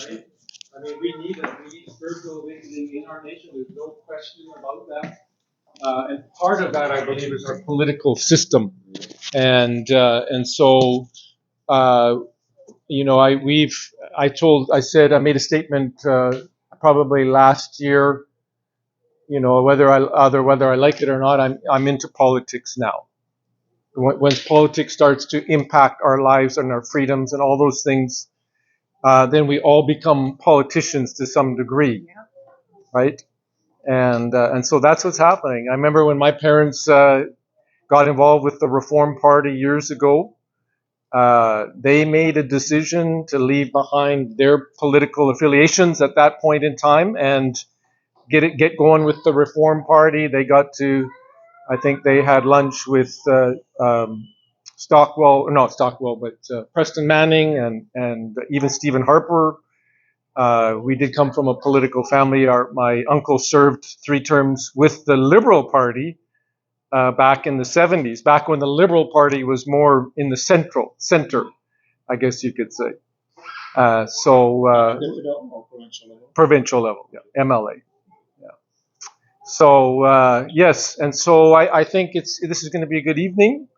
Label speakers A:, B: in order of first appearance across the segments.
A: right? I mean, we need spiritual awakening in our nation. There's no question about that. And part of that, I believe, is our political system. And so, uh, I made a statement probably last year. Whether I like it or not, I'm into politics now. When politics starts to impact our lives and our freedoms and all those things, then we all become politicians to some degree, right? And so that's what's happening. I remember when my parents got involved with the Reform Party years ago. They made a decision to leave behind their political affiliations at that point in time and get going with the Reform Party. They got to, I think they had lunch with not Stockwell, but Preston Manning and even Stephen Harper. We did come from a political family. My uncle served 3 terms with the Liberal Party back in the 70s, back when the Liberal Party was more in the center, I guess you could say. Provincial level, yeah, MLA. Yeah. So yes, and so I think this is going to be a good evening.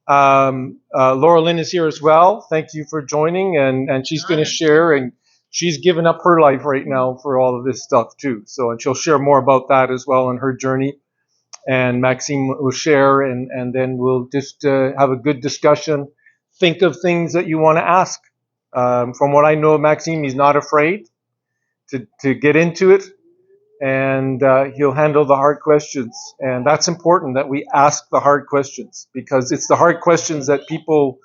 A: Lynn is here as well. Thank you for joining, and she's going to share, and she's given up her life right now for all of this stuff too. So, and she'll share more about that as well in her journey. And Maxime will share, and then we'll just have a good discussion. Think of things that you want to ask. From what I know of Maxime, he's not afraid to get into it, and he'll handle the hard questions. And that's important that we ask the hard questions, because it's the hard questions that people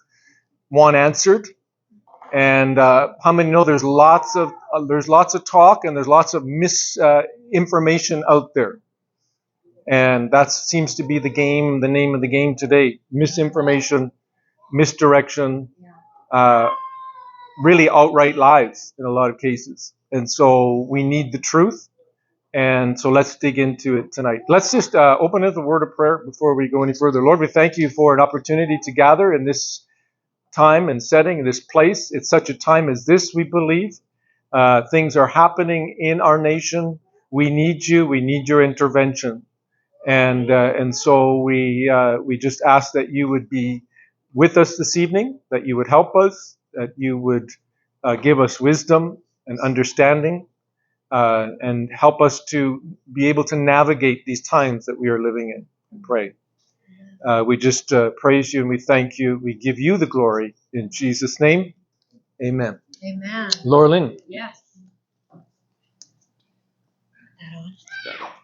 A: want answered. And how many know there's lots of talk and there's lots of misinformation out there. And that seems to be the name of the game today. Misinformation, misdirection, really outright lies in a lot of cases. And so we need the truth. And so let's dig into it tonight. Let's just open with a word of prayer before we go any further. Lord, we thank you for an opportunity to gather in this time and setting, in this place. It's such a time as this, we believe. Things are happening in our nation. We need you. We need your intervention. And so we just ask that you would be with us this evening, that you would help us, that you would give us wisdom and understanding, and help us to be able to navigate these times that we are living in. And pray. We just praise you and we thank you. We give you the glory in Jesus' name. Amen.
B: Amen.
A: Lynn.
B: Yes.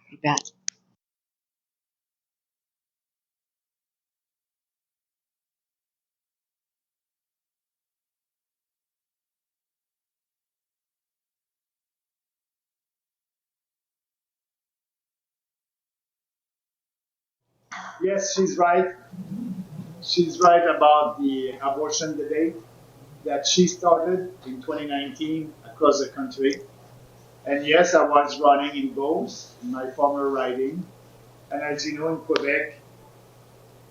B: You bet.
C: Yes, she's right. She's right about the abortion debate that she started in 2019 across the country. And yes, I was running in both in my former riding. And as you know, in Quebec,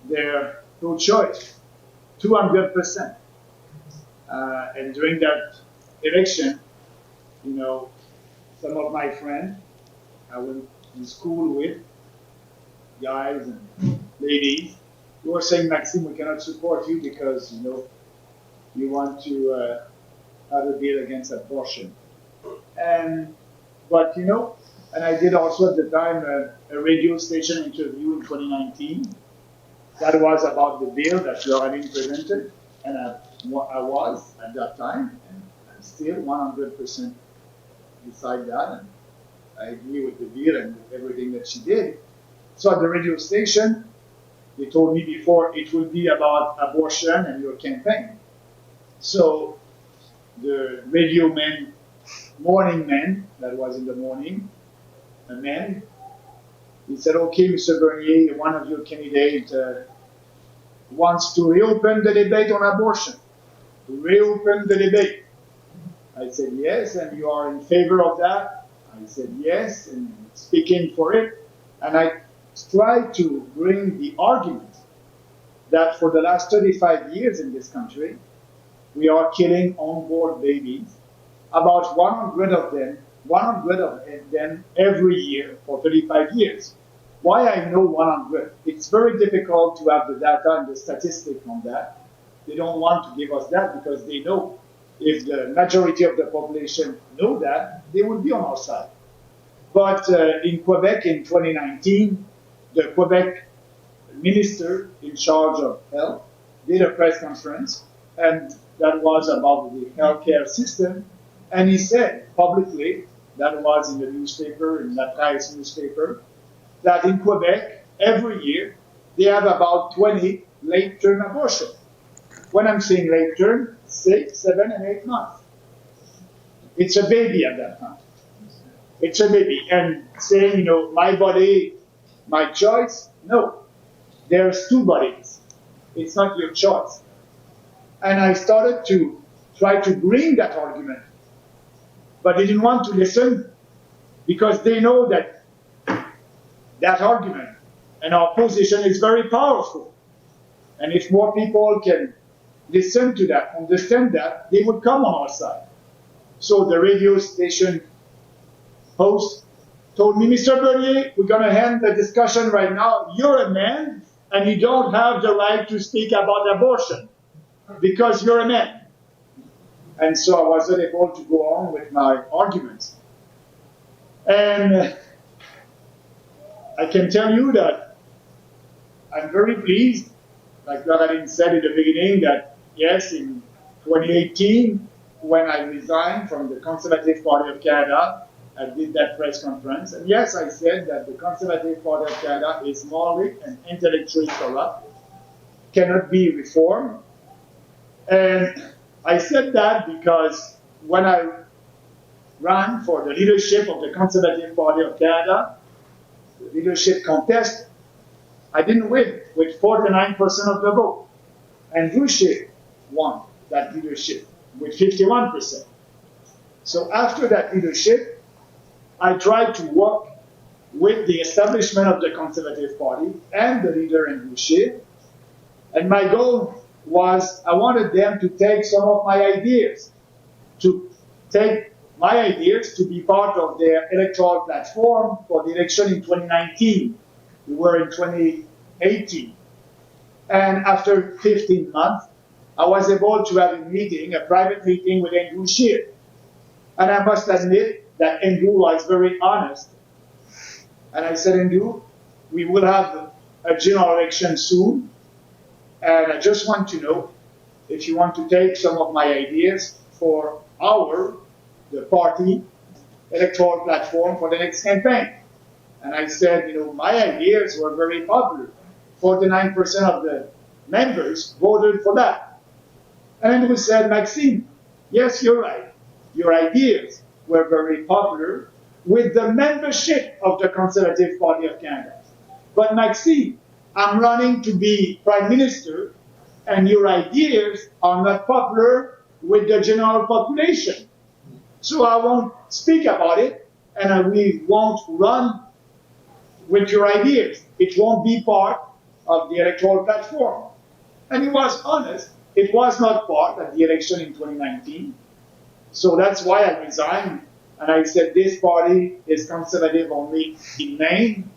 C: they're pro-choice, 200%. And during that election, you know, some of my friends I went to school with, guys and ladies, who were saying, Maxime, we cannot support you because, you know, you want to have a bill against abortion. But you know, and I did also at the time a radio station interview in 2019 that was about the bill that you are having presented, and I was at that time, and I'm still 100% beside that, and I agree with the bill and with everything that she did. So at the radio station, they told me before it will be about abortion and your campaign. So the radio man, morning man, that was in the morning, a man, he said, okay, Mr. Bernier, one of your candidates wants to reopen the debate on abortion. Reopen the debate. I said, yes, and you are in favor of that? I said, yes, and speaking for it. And I tried to bring the argument that for the last 35 years in this country, we are killing unborn babies about 100 of them, 100 of them every year for 35 years. Why I know 100? It's very difficult to have the data and the statistic on that. They don't want to give us that because they know if the majority of the population know that, they will be on our side. But in Quebec in 2019, the Quebec minister in charge of health did a press conference, and that was about the healthcare system. And he said publicly, that was in the newspaper, in La Presse newspaper, that in Quebec, every year, they have about 20 late-term abortions. When I'm saying late-term, 6, 7, and 8 months. It's a baby at that time. It's a baby. And saying, my body, my choice, no. There's two bodies. It's not your choice. And I started to try to bring that argument. But they didn't want to listen because they know that that argument and our position is very powerful. And if more people can listen to that, understand that, they would come on our side. So the radio station host told me, Mr. Bernier, we're going to end the discussion right now. You're a man, and you don't have the right to speak about abortion because you're a man. And so I wasn't able to go on with my arguments. And I can tell you that I'm very pleased, like Lorraine said in the beginning, that yes, in 2018, when I resigned from the Conservative Party of Canada, I did that press conference. And yes, I said that the Conservative Party of Canada is morally and intellectually corrupt, cannot be reformed. And I said that because when I ran for the leadership of the Conservative Party of Canada, the leadership contest, I didn't win with 49% of the vote. And Boucher won that leadership with 51%. So after that leadership, I tried to work with the establishment of the Conservative Party and the leader in Boucher. And my goal was I wanted them to take some of my ideas, to take my ideas to be part of their electoral platform for the election in 2019. We were in 2018. And after 15 months, I was able to have a meeting, a private meeting with Andrew Scheer. And I must admit that Andrew was very honest. And I said, Andrew, we will have a general election soon. And I just want to know if you want to take some of my ideas for the party electoral platform for the next campaign. And I said, my ideas were very popular. 49% of the members voted for that. And Andrew said, Maxime, yes, you're right. Your ideas were very popular with the membership of the Conservative Party of Canada. But Maxime, I'm running to be Prime Minister, and your ideas are not popular with the general population. So I won't speak about it, and we won't run with your ideas. It won't be part of the electoral platform. And he was honest. It was not part of the election in 2019. So that's why I resigned. And I said, this party is conservative only in name.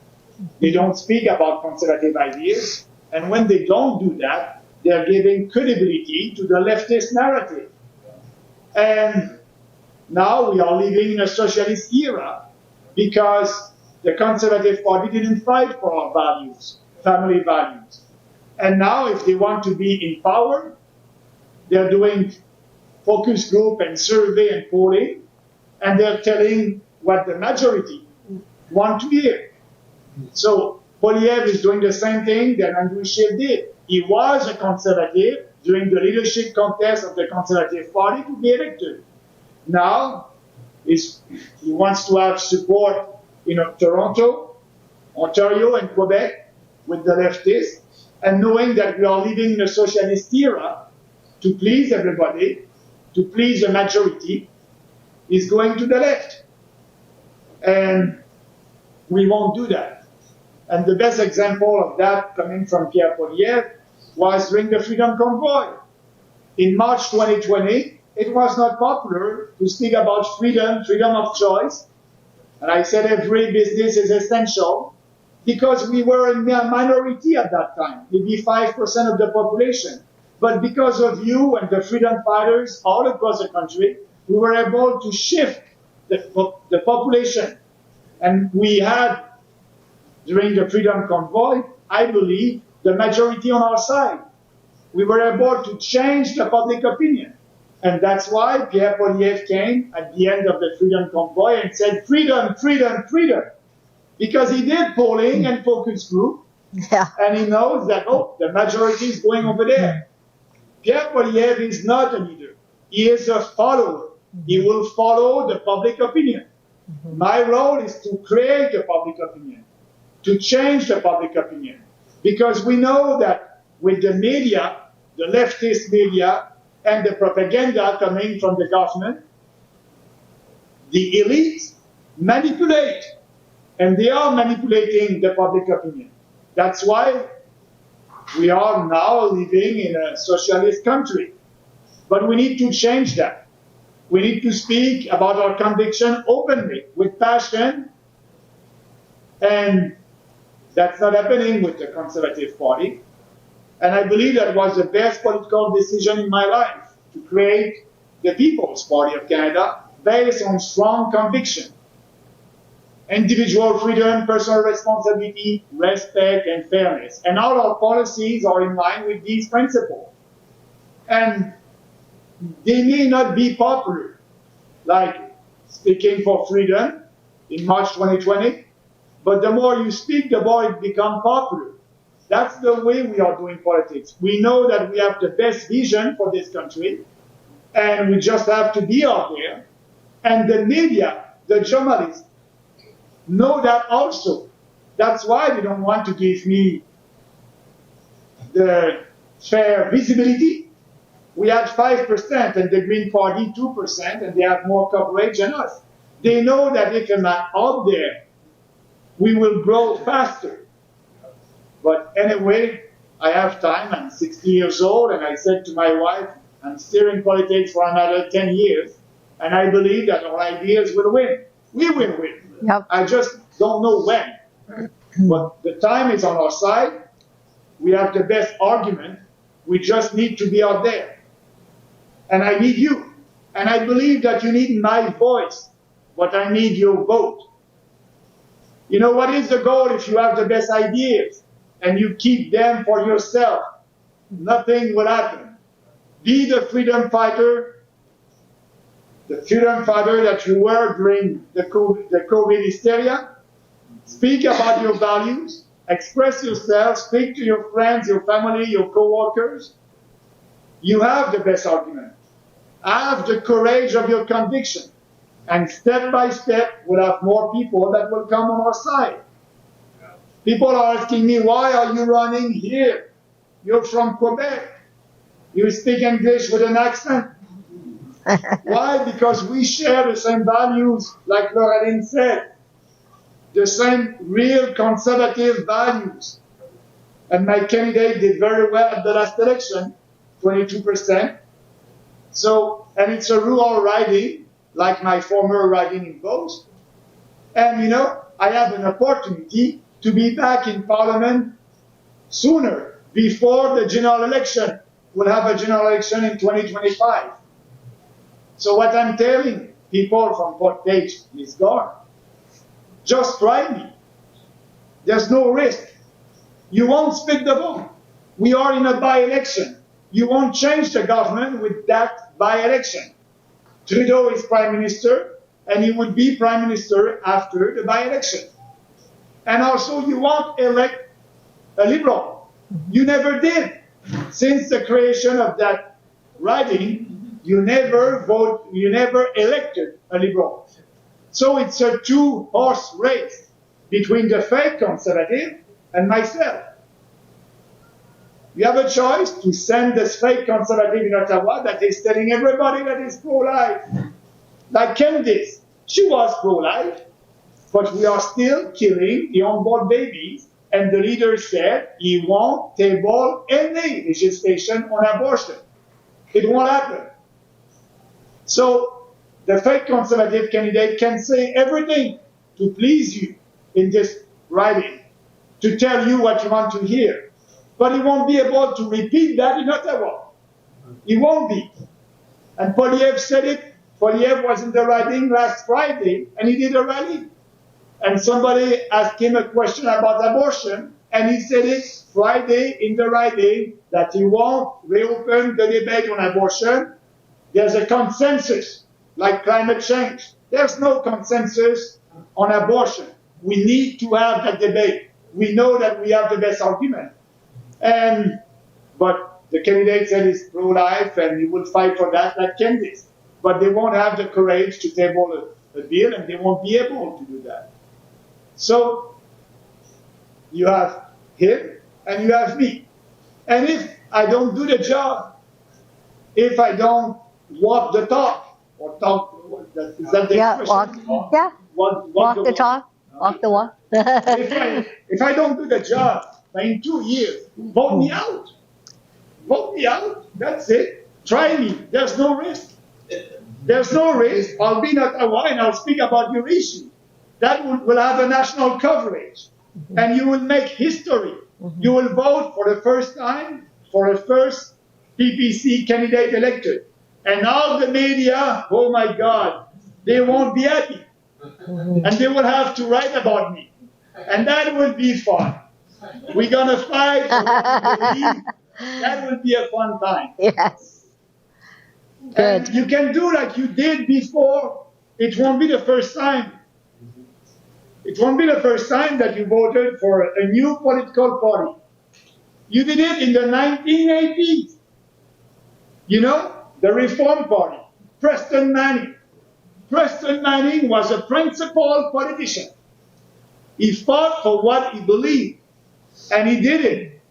C: They don't speak about conservative ideas. And when they don't do that, they're giving credibility to the leftist narrative. And now we are living in a socialist era because the Conservative Party didn't fight for our values, family values. And now if they want to be in power, they're doing focus group and survey and polling, and they're telling what the majority want to hear. So Poilievre is doing the same thing that Andrew Scheer did. He was a conservative during the leadership contest of the Conservative Party to be elected. Now, he wants to have support in Toronto, Ontario, and Quebec with the leftists, and knowing that we are living in a socialist era, to please everybody, to please the majority, is going to the left. And we won't do that. And the best example of that coming from Pierre Poilievre was during the Freedom Convoy. In March 2020, it was not popular to speak about freedom, freedom of choice. And I said every business is essential because we were a minority at that time, maybe 5% of the population. But because of you and the freedom fighters all across the country, we were able to shift the population. And we had, during the Freedom Convoy, I believe, the majority on our side. We were able to change the public opinion. And that's why Pierre Poilievre came at the end of the Freedom Convoy and said, freedom, freedom, freedom. Because he did polling and focus group,
B: Yeah.
C: and he knows that, oh, the majority is going over there. Pierre Poilievre is not a leader. He is a follower. He will follow the public opinion. My role is to create the public opinion, to change the public opinion. Because we know that with the media, the leftist media, and the propaganda coming from the government, the elites manipulate. And they are manipulating the public opinion. That's why we are now living in a socialist country. But we need to change that. We need to speak about our conviction openly, with passion, and that's not happening with the Conservative Party. And I believe that was the best political decision in my life, to create the People's Party of Canada based on strong conviction. Individual freedom, personal responsibility, respect, and fairness. And all our policies are in line with these principles. And they may not be popular, like speaking for freedom in March 2020, but the more you speak, the more it becomes popular. That's the way we are doing politics. We know that we have the best vision for this country, and we just have to be out there. And the media, the journalists, know that also. That's why they don't want to give me the fair visibility. We had 5% and the Green Party 2%, and they have more coverage than us. They know that if I'm out there, we will grow faster. But anyway, I have time. I'm 60 years old, and I said to my wife, I'm steering politics for another 10 years, and I believe that our ideas will win. We will win.
B: Yep.
C: I just don't know when. But the time is on our side. We have the best argument. We just need to be out there. And I need you. And I believe that you need my voice, but I need your vote. You know, what is the goal if you have the best ideas and you keep them for yourself? Nothing will happen. Be the freedom fighter that you were during the COVID hysteria. Speak about your values, express yourself, speak to your friends, your family, your co-workers. You have the best argument. Have the courage of your conviction. And step by step, we'll have more people that will come on our side. People are asking me, why are you running here? You're from Quebec. You speak English with an accent. Why? Because we share the same values, like Lynn said, the same real conservative values. And my candidate did very well at the last election, 22%. So, and it's a rural riding, like my former riding in Beauce. And, you know, I have an opportunity to be back in Parliament sooner, before the general election. We'll have a general election in 2025. So what I'm telling people from Port Page is gone. Just try me. There's no risk. You won't split the vote. We are in a by-election. You won't change the government with that by-election. Trudeau is Prime Minister, and he would be Prime Minister after the by-election. And also, you won't elect a Liberal. You never did. Since the creation of that riding, you never elected a Liberal. So it's a two-horse race between the fake Conservative and myself. You have a choice to send this fake Conservative in Ottawa that is telling everybody that is pro-life. Like Candice, she was pro-life, but we are still killing the unborn babies, and the leader said he won't table any legislation on abortion. It won't happen. So the fake conservative candidate can say everything to please you in this writing, to tell you what you want to hear. But he won't be able to repeat that in Ottawa. He won't be. And Poliev said it. Poliev was in the riding last Friday, and he did a rally. And somebody asked him a question about abortion, and he said it Friday in the riding that he won't reopen the debate on abortion. There's a consensus, like climate change. There's no consensus on abortion. We need to have that debate. We know that we have the best argument. But the candidate said he's pro-life and he will fight for that, like Candice. But they won't have the courage to table a bill, and they won't be able to do that. So you have him and you have me. And if I don't do the job, if I don't walk the talk, or talk, is that the expression?
B: Walk the talk, walk the walk.
C: If I don't do the job, in 2 years, vote me out. Vote me out. That's it. Try me. There's no risk. There's no risk. I'll be in Ottawa and I'll speak about your issue. That will have a national coverage. And you will make history. You will vote for the first time for a first PPC candidate elected. And all the media, oh my God, they won't be happy. And they will have to write about me. And that will be fun. We're going to fight for what we believe. That will be a fun time.
B: Yes. Good.
C: And you can do like you did before. It won't be the first time. It won't be the first time that you voted for a new political party. You did it in the 1980s. You know, the Reform Party. Preston Manning. Preston Manning was a principled politician. He fought for what he believed, and he did it.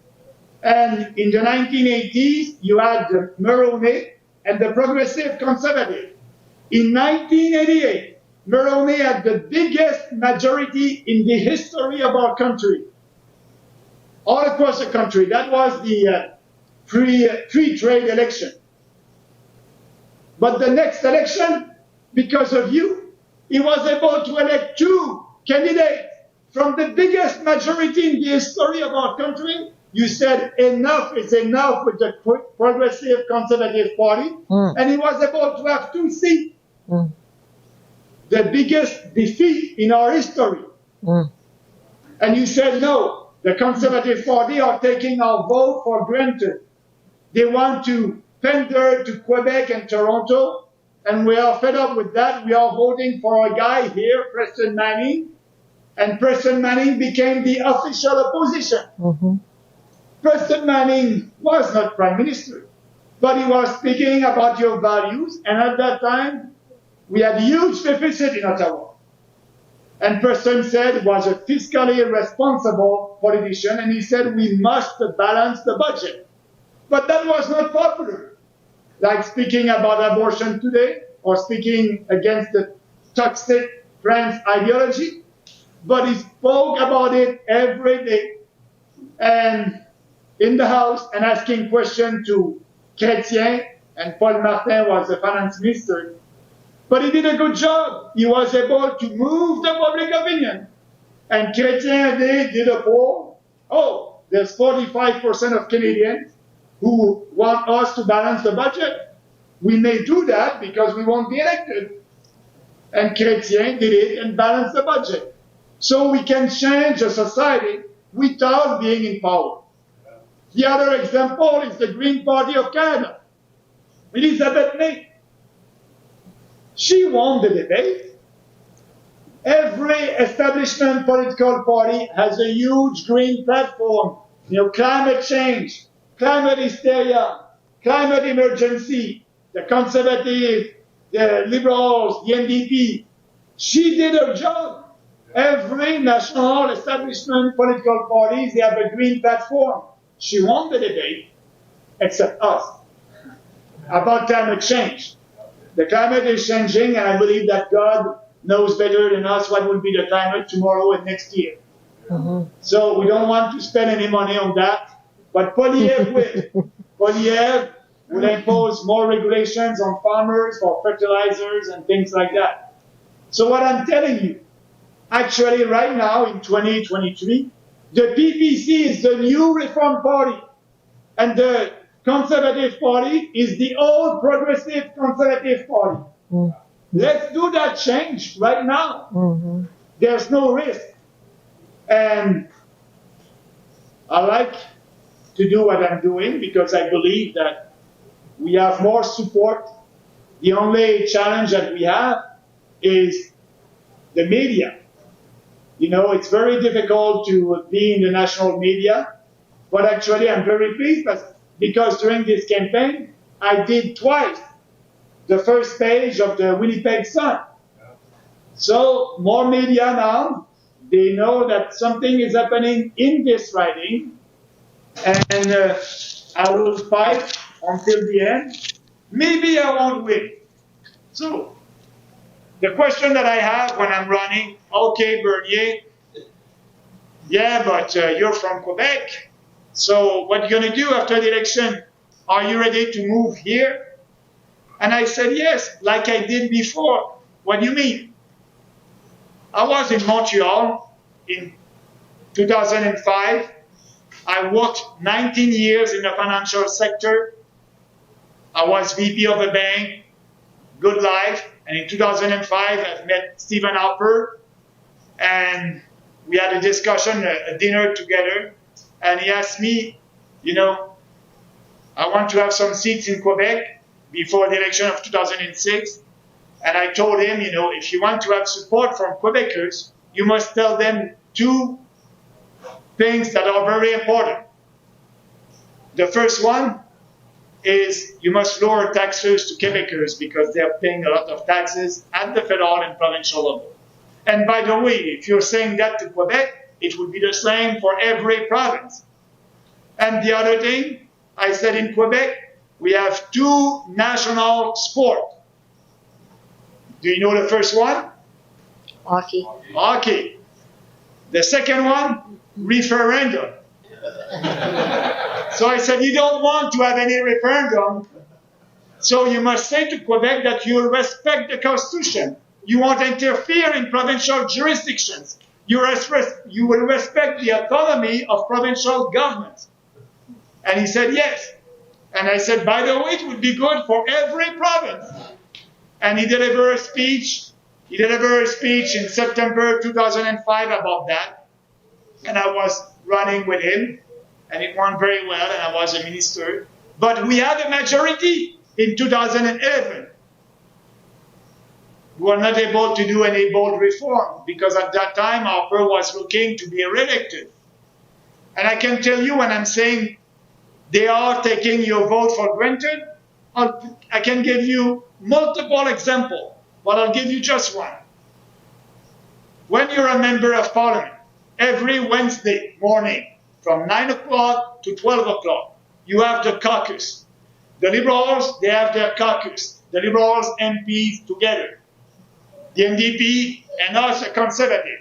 C: And in the 1980s, you had the Mulroney and the Progressive Conservative. In 1988, Mulroney had the biggest majority in the history of our country. All across the country. That was the free trade election. But the next election, because of you, he was able to elect 2 candidates from the biggest majority in the history of our country. You said enough is enough with the Progressive Conservative Party, and he was able to have 2 seats. The biggest defeat in our history. And you said no, the Conservative Party are taking our vote for granted. They want to pander to Quebec and Toronto, and we are fed up with that. We are voting for a guy here, Preston Manning, and Preston Manning became the official opposition. Preston Manning was not Prime Minister, but he was speaking about your values, and at that time, we had a huge deficit in Ottawa. And Preston said he was a fiscally responsible politician, and he said we must balance the budget. But that was not popular. Like speaking about abortion today, or speaking against the toxic trans ideology. But he spoke about it every day, and in the House, and asking questions to Chrétien, and Paul Martin was the finance minister. But he did a good job. He was able to move the public opinion. And Chrétien did a poll. Oh, there's 45% of Canadians who want us to balance the budget. We may do that because we won't be elected. And Chrétien did it and balanced the budget. So we can change a society without being in power. The other example is the Green Party of Canada. Elizabeth May. She won the debate. Every establishment political party has a huge green platform. You know, climate change, climate hysteria, climate emergency, the Conservative, the Liberals, the NDP. She did her job. Every national establishment political parties, they have a green platform. She won the debate, except us, about climate change. The climate is changing, and I believe that God knows better than us what will be the climate tomorrow and next year. So we don't want to spend any money on that. But Poliev will. Poliev, will impose more regulations on farmers for fertilizers and things like that. So what I'm telling you, actually right now in 2023, the PPC is the new Reform Party, and the Conservative Party is the old Progressive Conservative Party. Let's do that change right now. There's no risk. And I like to do what I'm doing because I believe that we have more support. The only challenge that we have is the media. You know, it's very difficult to be in the national media, but actually I'm very pleased because during this campaign, I did twice the first page of the Winnipeg Sun. So more media now, they know that something is happening in this riding, and I will fight until the end. Maybe I won't win. So the question that I have when I'm running, okay, Bernier, yeah, but you're from Quebec, so what are you going to do after the election? Are you ready to move here? And I said, yes, like I did before. What do you mean? I was in Montreal in 2005. I worked 19 years in the financial sector. I was VP of a bank, good life. And in 2005, I met Stephen Harper, and we had a discussion, a dinner together. And he asked me, you know, I want to have some seats in Quebec before the election of 2006. And I told him, you know, if you want to have support from Quebecers, you must tell them two things that are very important. The first one is you must lower taxes to Quebecers because they're paying a lot of taxes at the federal and provincial level. And by the way, if you're saying that to Quebec, it would be the same for every province. And the other thing, I said in Quebec, we have two national sports. Do you know the first one?
B: Hockey.
C: Hockey. The second one, referendum. So I said, you don't want to have any referendum, so you must say to Quebec that you will respect the Constitution. You won't interfere in provincial jurisdictions. You will respect the autonomy of provincial governments. And he said, yes. And I said, by the way, it would be good for every province. And he delivered a speech. He delivered a speech in September 2005 about that. And I was running with him. And it went very well, and I was a minister. But we had a majority in 2011. We were not able to do any bold reform because at that time Harper was looking to be re-elected. And I can tell you when I'm saying they are taking your vote for granted, I can give you multiple examples, but I'll give you just one. When you're a member of parliament, every Wednesday morning from 9 o'clock to 12 o'clock, you have the caucus. The Liberals, they have their caucus. The Liberals MPs together. The NDP and us, the Conservative.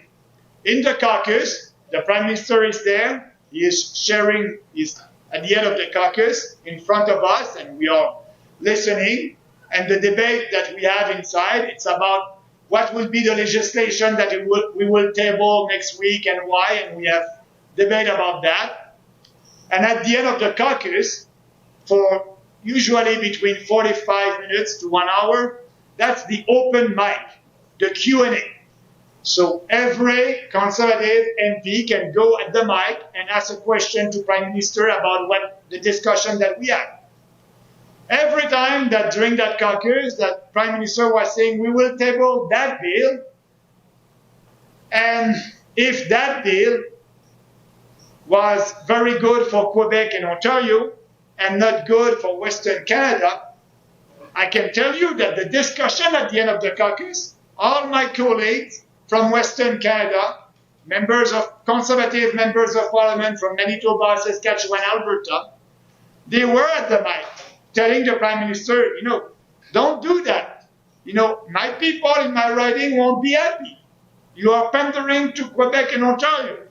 C: In the caucus, the Prime Minister is there. He is sharing, he's at the end of the caucus in front of us, and we are listening. And the debate that we have inside, it's about what will be the legislation that we will table next week and why, and we have debate about that. And at the end of the caucus, for usually between 45 minutes to 1 hour, that's the open mic, the Q&A. So every Conservative MP can go at the mic and ask a question to Prime Minister about what the discussion that we had. Every time that during that caucus, that Prime Minister was saying, we will table that bill, and if that bill was very good for Quebec and Ontario and not good for Western Canada, I can tell you that the discussion at the end of the caucus, all my colleagues from Western Canada, Conservative members of Parliament from Manitoba, Saskatchewan, Alberta, they were at the mic telling the Prime Minister, you know, don't do that. You know, my people in my riding won't be happy. You are pandering to Quebec and Ontario.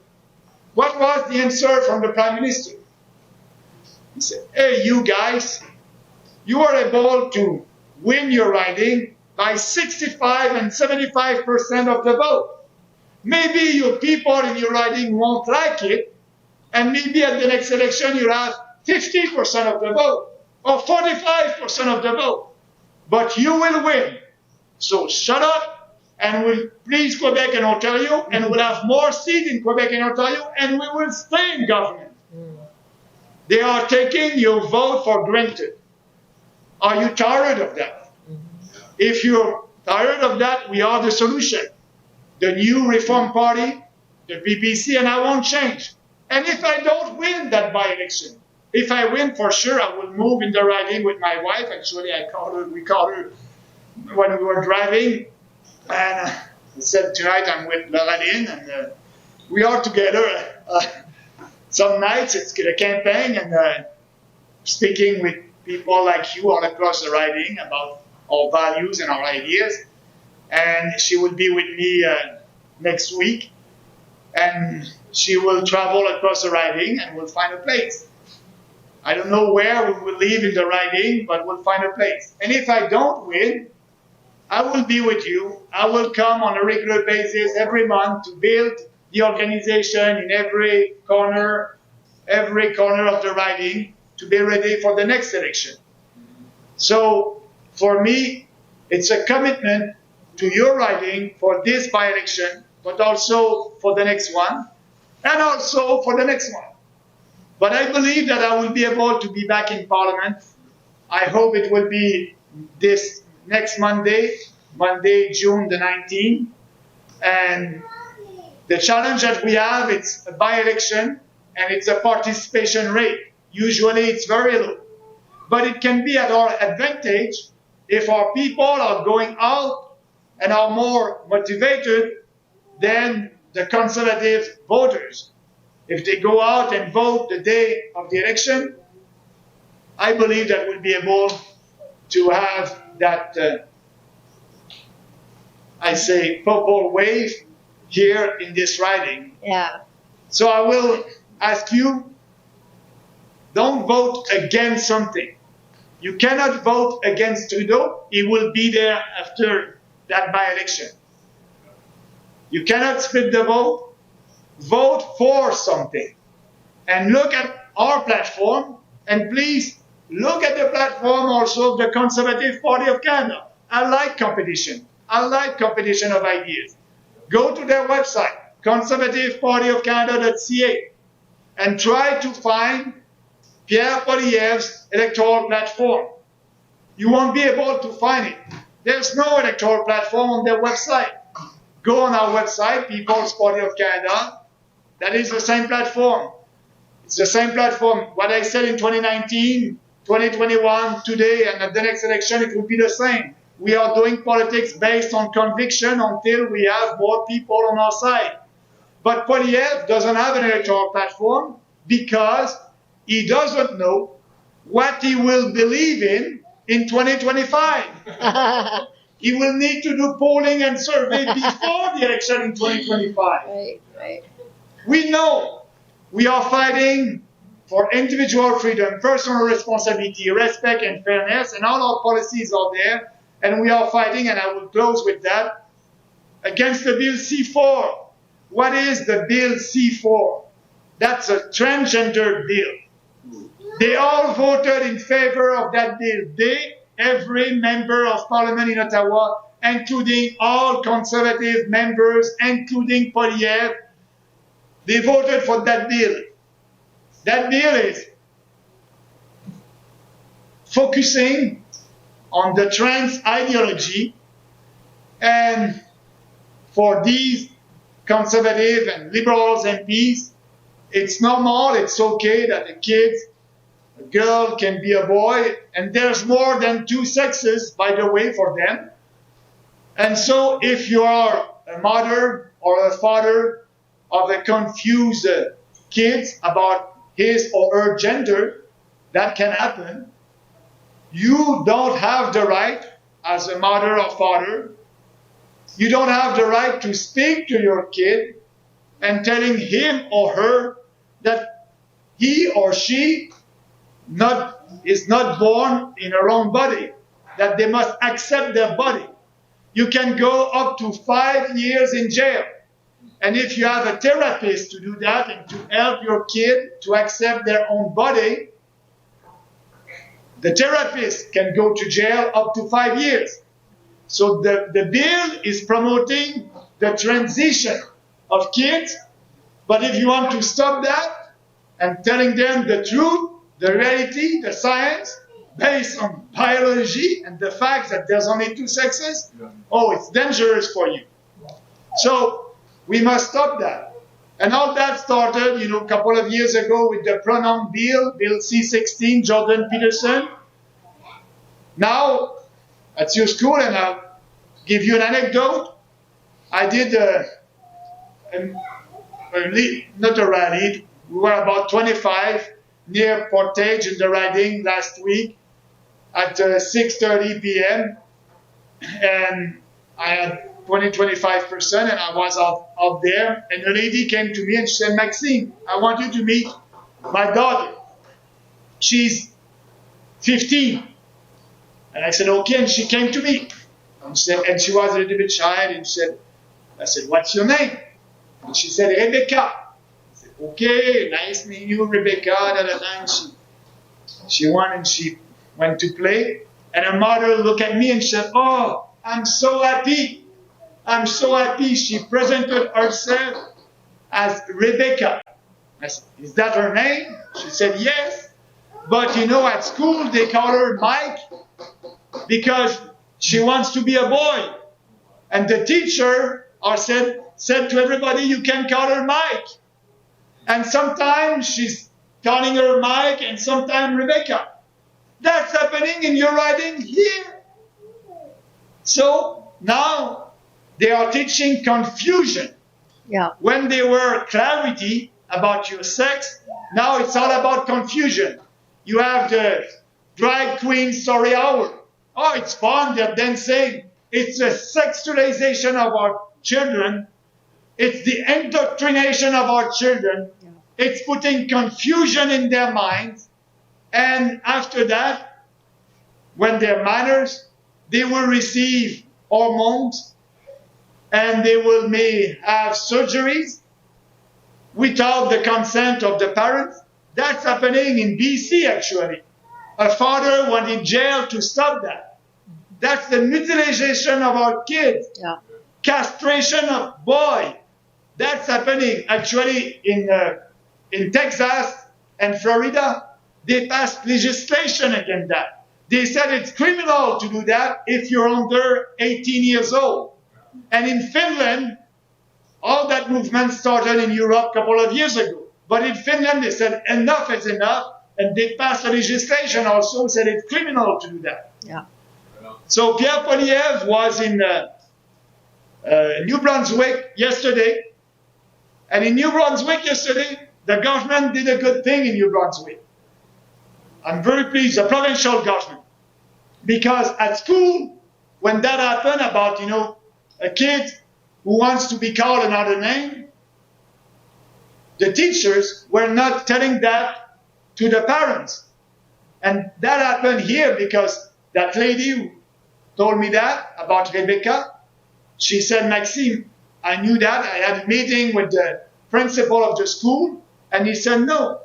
C: What was the answer from the Prime Minister? He said, hey, you guys, you are able to win your riding by 65 and 75% of the vote. Maybe your people in your riding won't like it, and maybe at the next election you'll have 50% of the vote or 45% of the vote, but you will win. So shut up, and we'll please Quebec and Ontario, and we'll have more seats in Quebec and Ontario, and we will stay in government. They are taking your vote for granted. Are you tired of that? If you're tired of that, we are the solution. The new Reform Party, the BBC, and I won't change. And if I don't win that by-election, if I win for sure, I will move in the riding with my wife. Actually, we called her when we were driving, and I said tonight I'm with Lynn, and we are together. Some nights it's a campaign, and speaking with people like you all across the riding about our values and our ideas. And she will be with me next week, and she will travel across the riding, and we'll find a place. I don't know where we will live in the riding, but we'll find a place. And if I don't win, I will be with you. I will come on a regular basis every month to build the organization in every corner of the riding to be ready for the next election. So for me, it's a commitment to your riding for this by-election, but also for the next one, and also for the next one. But I believe that I will be able to be back in Parliament. I hope it will be this next Monday, June the 19th. And the challenge that we have, it's a by-election, and it's a participation rate. Usually it's very low. But it can be at our advantage if our people are going out and are more motivated than the Conservative voters. If they go out and vote the day of the election, I believe that we'll be able to have that, purple wave here in this riding.
B: Yeah.
C: So I will ask you, don't vote against something. You cannot vote against Trudeau. He will be there after that by-election. You cannot split the vote. Vote for something. And look at our platform, and please look at the platform also of the Conservative Party of Canada. I like competition. I like competition of ideas. Go to their website, conservativepartyofcanada.ca, and try to find Pierre Poilievre's electoral platform. You won't be able to find it. There's no electoral platform on their website. Go on our website, People's Party of Canada. That is the same platform. It's the same platform. What I said in 2019, 2021, today, and at the next election, it will be the same. We are doing politics based on conviction until we have more people on our side. But Poilievre doesn't have an electoral platform because he doesn't know what he will believe in 2025. He will need to do polling and survey before the election in 2025.
B: Right.
C: We know we are fighting for individual freedom, personal responsibility, respect and fairness, and all our policies are there. And we are fighting, and I will close with that, against the Bill C-4. What is the Bill C-4? That's a transgender bill. They all voted in favor of that bill. Every member of Parliament in Ottawa, including all Conservative members, including Poilievre, they voted for that bill. That bill is focusing on the trans ideology, and for these Conservative and Liberals MPs, it's normal, it's okay that a girl can be a boy, and there's more than two sexes, by the way, for them. And so if you are a mother or a father of a confused kid about his or her gender, that can happen. You don't have the right, as a mother or father, you don't have the right to speak to your kid and telling him or her that he or she not is not born in her own body, that they must accept their body. You can go up to 5 years in jail. And if you have a therapist to do that and to help your kid to accept their own body, the therapist can go to jail up to 5 years. So the bill is promoting the transition of kids, but if you want to stop that and telling them the truth, the reality, the science, based on biology and the fact that there's only 2 sexes, oh, it's dangerous for you. So we must stop that. And all that started, a couple of years ago with the pronoun bill, Bill C-16, Jordan Peterson. Now, at your school, and I'll give you an anecdote, I did not a rally, we were about 25 near Portage in the riding last week at 6:30 p.m. and I had 25%, and I was out there, and a lady came to me and she said, Maxime, I want you to meet my daughter. She's 15. And I said, okay, and she came to me. And she was a little bit shy, and I said, what's your name? And she said, Rebecca. I said, okay, nice meeting you, Rebecca. And she went to play, and her mother looked at me and said, oh, I'm so happy. I'm so happy. She presented herself as Rebecca. I said, is that her name? She said, yes. But at school they call her Mike because she wants to be a boy. And the teacher said to everybody, you can call her Mike. And sometimes she's calling her Mike and sometimes Rebecca. That's happening in your writing here. So now they are teaching confusion.
B: Yeah.
C: When they were clarity about your sex, now it's all about confusion. You have the drag queen story hour. Oh, it's fun, they're dancing. It's a sexualization of our children. It's the indoctrination of our children.
B: Yeah.
C: It's putting confusion in their minds. And after that, when they're minors, they will receive hormones and they may have surgeries without the consent of the parents. That's happening in BC, actually. A father went in jail to stop that. That's the mutilation of our kids.
B: Yeah.
C: Castration of boys. That's happening. Actually, in Texas and Florida, they passed legislation against that. They said it's criminal to do that if you're under 18 years old. And in Finland, all that movement started in Europe a couple of years ago. But in Finland, they said enough is enough, and they passed a legislation also said it's criminal to do that.
B: Yeah.
C: So Pierre Poliev was in New Brunswick yesterday, and in New Brunswick yesterday, the government did a good thing in New Brunswick. I'm very pleased, the provincial government, because at school, when that happened about, a kid who wants to be called another name, the teachers were not telling that to the parents. And that happened here because that lady who told me that about Rebecca, she said, Maxime, I knew that. I had a meeting with the principal of the school, and he said, no,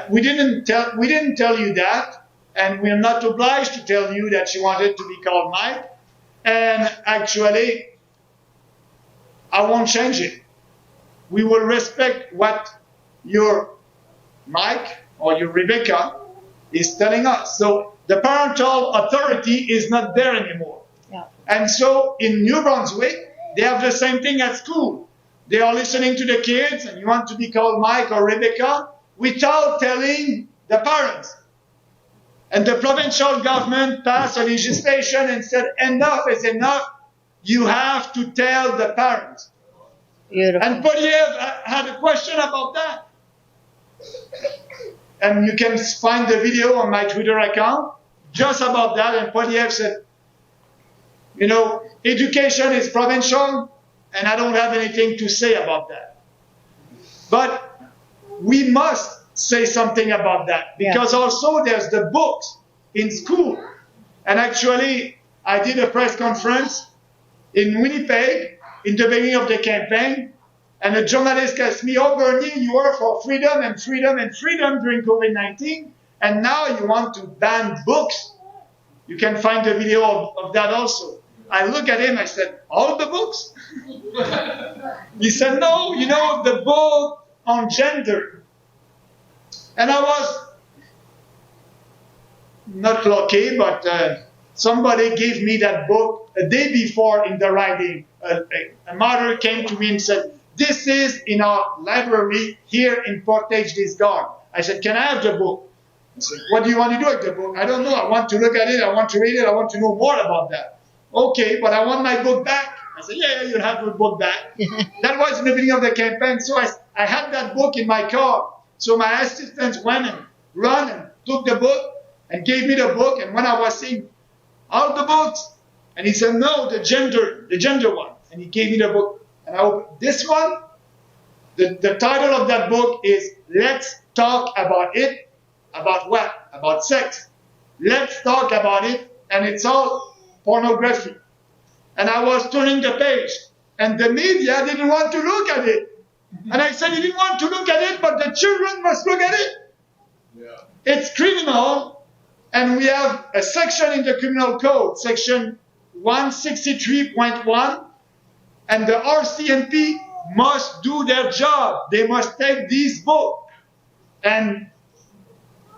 C: we didn't tell you that, and we're not obliged to tell you that she wanted to be called Mike. And actually, I won't change it. We will respect what your Mike or your Rebecca is telling us. So the parental authority is not there anymore.
B: Yeah.
C: And so in New Brunswick, they have the same thing at school. They are listening to the kids, and you want to be called Mike or Rebecca without telling the parents. And the provincial government passed a legislation and said, enough is enough. You have to tell the parents.
B: Beautiful.
C: And Poliev had a question about that. And you can find the video on my Twitter account just about that. And Poliev said, education is provincial, and I don't have anything to say about that. But we must say something about that. Because also there's the books in school. And actually, I did a press conference in Winnipeg in the beginning of the campaign, and a journalist asked me, "Oh, Bernier, you were for freedom and freedom and freedom during COVID-19, and now you want to ban books." You can find a video of that also. I looked at him, I said, "All the books?" He said, "No, the book on gender." And I was not lucky, but somebody gave me that book a day before in the writing. A mother came to me and said, "This is in our library here in Portage-des-Gardes." I said, "Can I have the book?" I said, "What do you want to do with the book?" "I don't know. I want to look at it. I want to read it. I want to know more about that." "Okay, but I want my book back." I said, "Yeah, you'll have your book back." That was in the beginning of the campaign. So I had that book in my car. So my assistants went and ran and took the book and gave me the book. And when I was saying, "All the books," and he said, "No, the gender one." And he gave me the book. And I opened this one. The title of that book is "Let's Talk About It." About what? About sex. Let's talk about it. And it's all pornography. And I was turning the page. And the media didn't want to look at it. And I said, "You didn't want to look at it, but the children must look at it." Yeah. It's criminal. And we have a section in the criminal code, section 163.1. And the RCMP must do their job. They must take these books. And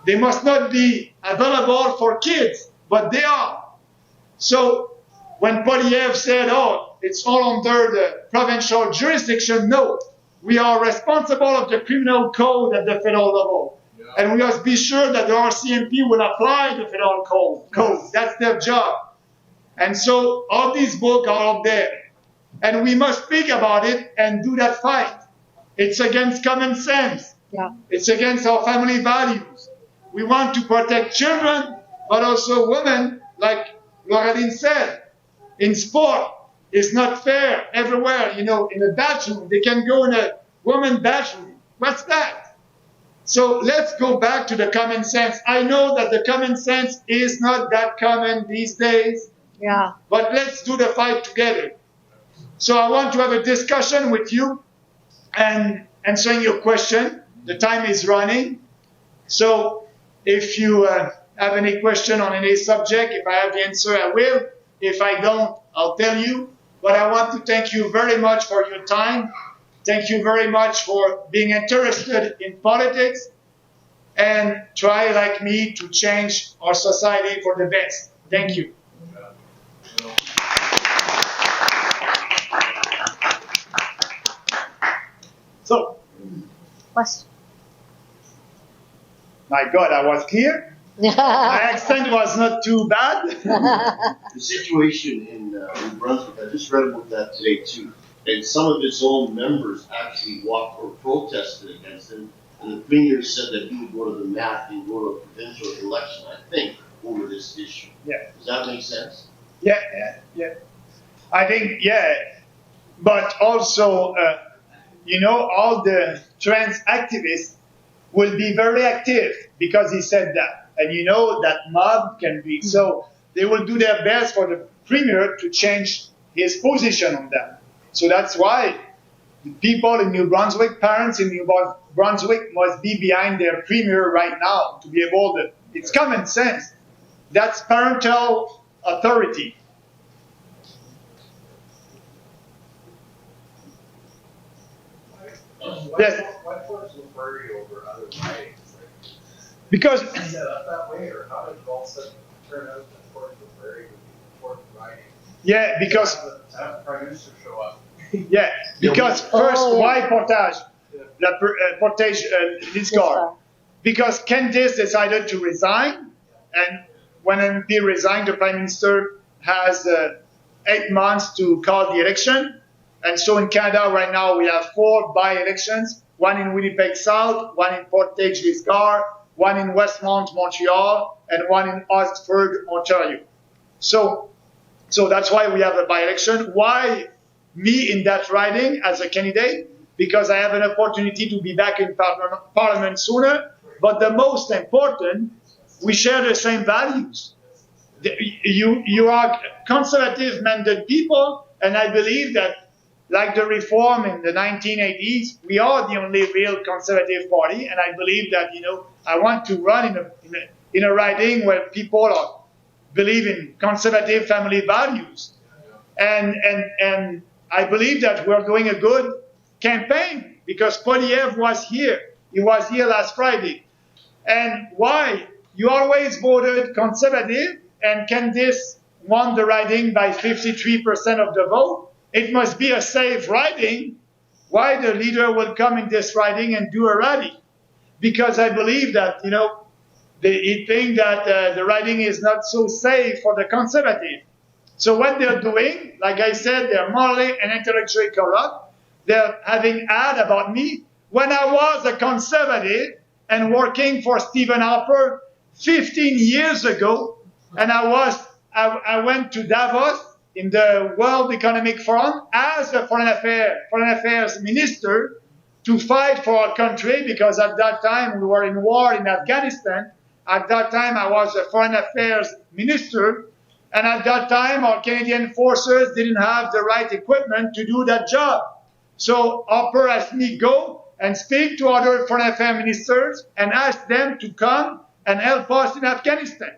C: they must not be available for kids, but they are. So when Poliev said, "Oh, it's all under the provincial jurisdiction," no. We are responsible of the criminal code at the federal level. Yeah. And we must be sure that the RCMP will apply the federal code. That's their job. And so all these books are up there. And we must speak about it and do that fight. It's against common sense. Yeah. It's against our family values. We want to protect children, but also women, like Lynn said. In sport, it's not fair everywhere. In a bathroom, they can go in a woman's bathroom. What's that? So let's go back to the common sense. I know that the common sense is not that common these days. Yeah. But let's do the fight together. So I want to have a discussion with you and answering your question. The time is running. So if you have any question on any subject, if I have the answer, I will. If I don't, I'll tell you. But I want to thank you very much for your time. Thank you very much for being interested in politics and try, like me, to change our society for the best. Thank you. So,
B: Question.
C: My God, I was clear. My accent was not too bad.
D: The situation in New Brunswick, I just read about that today too. And some of its own members actually walked or protested against him. And the premier said that he would go to the mat and go to a provincial election, I think, over this issue.
C: Yeah.
D: Does that make sense?
C: Yeah. I think, yeah. But also, all the trans activists will be very active because he said that. And that mob can be. So they will do their best for the premier to change his position on that. So that's why the people in New Brunswick, parents in New Brunswick must be behind their premier right now to be able to. It's common sense. That's parental authority. Yes.
E: Why force the worry over other writings?
C: Because
E: Is set up that way, or how did it all of a sudden turn out that Forge the Prairie would be important writing?
C: yeah, because
E: Have the Prime Minister show up.
C: yeah, because first, why Portage? Portage Discard. Because Candice decided to resign, and when an MP resigned, the Prime Minister has 8 months to call the election. And so in Canada right now we have 4 by-elections, one in Winnipeg South, one in Portage-Lisgar, one in Westmount, Montreal, and one in Oxford, Ontario. So that's why we have a by-election. Why me in that riding as a candidate? Because I have an opportunity to be back in Parliament sooner, But the most important, we share the same values. You are conservative-minded people, and I believe that, like the reform in the 1980s, we are the only real conservative party, and I believe that, I want to run in a riding where people believe in conservative family values. And I believe that we're doing a good campaign because Polyev was here. He was here last Friday. And why? You always voted conservative, and Candice won the riding by 53% of the vote. It must be a safe riding. Why the leader will come in this riding and do a rally? Because I believe that, he think that the riding is not so safe for the conservative. So what they're doing, like I said, they're morally and intellectually corrupt. They're having ad about me. When I was a conservative and working for Stephen Harper 15 years ago, and I went to Davos in the World Economic Forum as a foreign affairs minister to fight for our country, because at that time we were in war in Afghanistan. At that time I was a foreign affairs minister, and at that time our Canadian forces didn't have the right equipment to do that job. So Harper asked me go and speak to other foreign affairs ministers and ask them to come and help us in Afghanistan.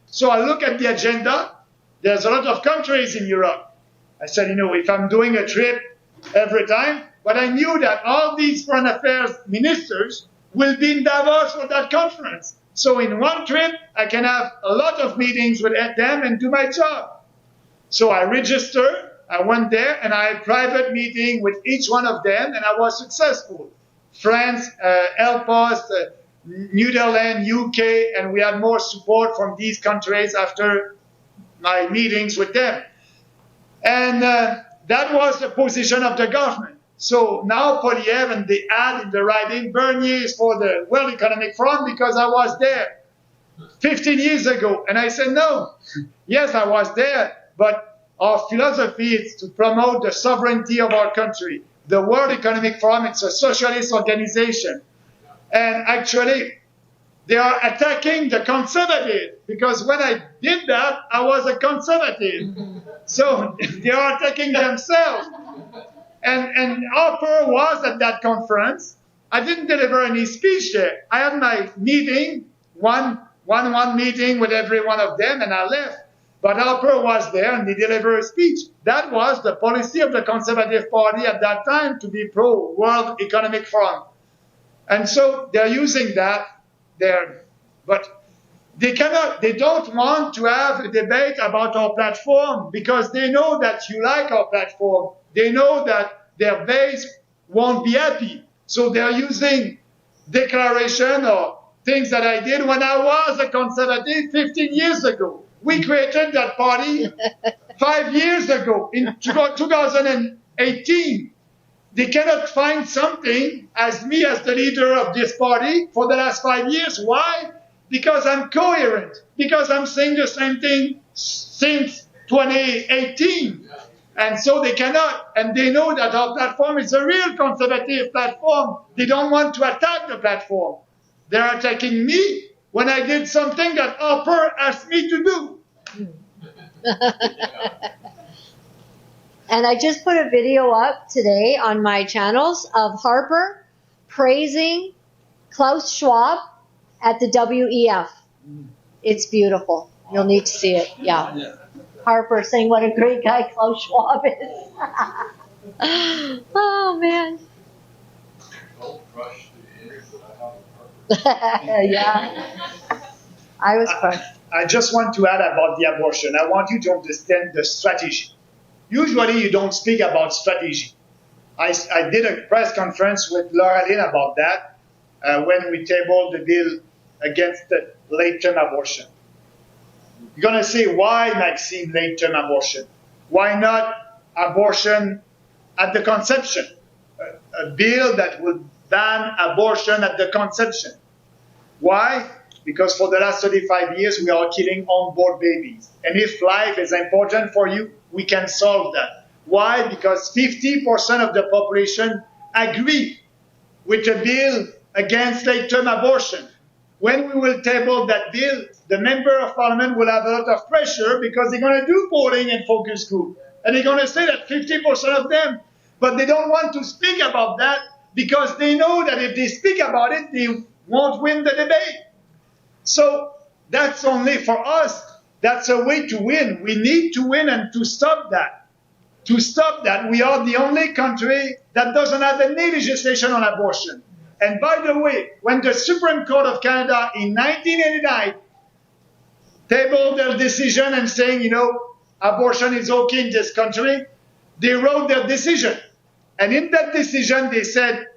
C: So I look at the agenda. There's a lot of countries in Europe. I said, if I'm doing a trip every time, but I knew that all these foreign affairs ministers will be in Davos for that conference. So in one trip, I can have a lot of meetings with them and do my job. So I registered, I went there, and I had a private meeting with each one of them, and I was successful. France helped us, Netherlands, UK, and we had more support from these countries after my meetings with them. And that was the position of the government. So now Polyev and the ad in the riding, Bernier is for the World Economic Forum because I was there 15 years ago. And I said, no, yes, I was there, but our philosophy is to promote the sovereignty of our country. The World Economic Forum, it's a socialist organization. And actually, they are attacking the conservative, because when I did that, I was a conservative. So they are attacking themselves. And Harper was at that conference. I didn't deliver any speech there. I had my meeting, one meeting with every one of them, and I left. But Harper was there, and he delivered a speech. That was the policy of the Conservative Party at that time, to be pro-World Economic Forum. And so they're using that there. But they don't want to have a debate about our platform, because they know that you like our platform. They know that their base won't be happy. So they're using declaration or things that I did when I was a conservative 15 years ago. We created that party 5 years ago, in 2018. They cannot find something as me as the leader of this party for the last 5 years. Why? Because I'm coherent. Because I'm saying the same thing since 2018. And so they cannot. And they know that our platform is a real conservative platform. They don't want to attack the platform. They're attacking me when I did something that Harper asked me to do.
B: And I just put a video up today on my channels of Harper praising Klaus Schwab at the WEF. It's beautiful. You'll need to see it. Yeah. Harper saying what a great guy Klaus Schwab is. Oh, man.
E: Don't crush the image that I have of Harper.
B: Yeah. I was crushed.
C: I just want to add about the abortion. I want you to understand the strategy. Usually you don't speak about strategy. I did a press conference with Laura Lynn about that when we tabled the bill against the late-term abortion. You're going to say, why, Maxime, late-term abortion? Why not abortion at the conception? A bill that would ban abortion at the conception. Why? Because for the last 35 years, we are killing unborn babies. And if life is important for you, we can solve that. Why? Because 50% of the population agree with a bill against late-term abortion. when we will table that bill, the member of parliament will have a lot of pressure because they're going to do polling and focus group. And they're going to say that 50% of them, but they don't want to speak about that because they know that if they speak about it, they won't win the debate. So that's only for us. That's a way to win. We need to win and to stop that. To stop that, we are the only country that doesn't have any legislation on abortion. And by the way, when the Supreme Court of Canada in 1989 tabled their decision and saying, abortion is okay in this country, they wrote their decision. And in that decision, they said,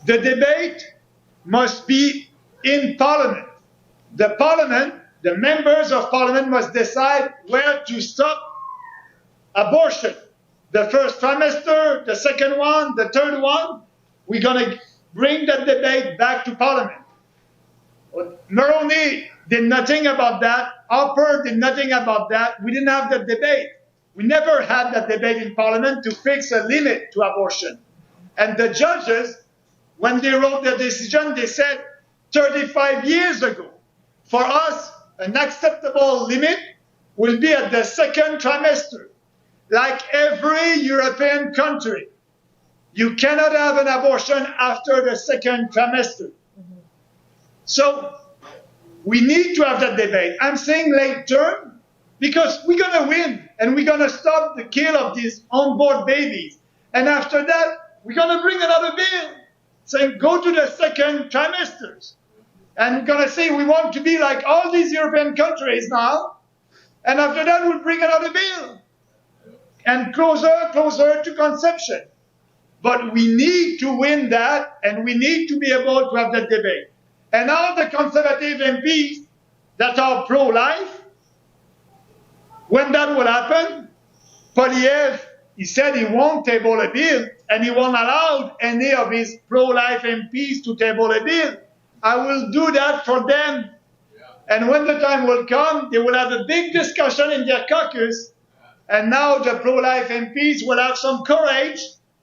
C: the debate must be in Parliament. The Parliament, the members of Parliament must decide where to stop abortion. The first trimester, the second one, the third one, we're going to bring that debate back to Parliament. Mulroney did nothing about that. Harper did nothing about that. We didn't have that debate. We never had that debate in Parliament to fix a limit to abortion. And the judges, when they wrote their decision, they said 35 years ago, for us, an acceptable limit will be at the second trimester. Like every European country, you cannot have an abortion after the second trimester. So we need to have that debate. I'm saying late term because we're going to win and we're going to stop the kill of these unborn babies. And after that, we're going to bring another bill saying go to the second trimesters. And we're going to say we want to be like all these European countries now. And after that, we'll bring another bill. And closer to conception. But we need to win that, and we need to be able to have that debate. And all the conservative MPs that are pro-life, when that will happen, Polyev, he said he won't table a bill, and he won't allow any of his pro-life MPs to table a bill. I will do that for them. And when the time will come, they will have a big discussion in their caucus, and now the pro-life MPs will have some courage,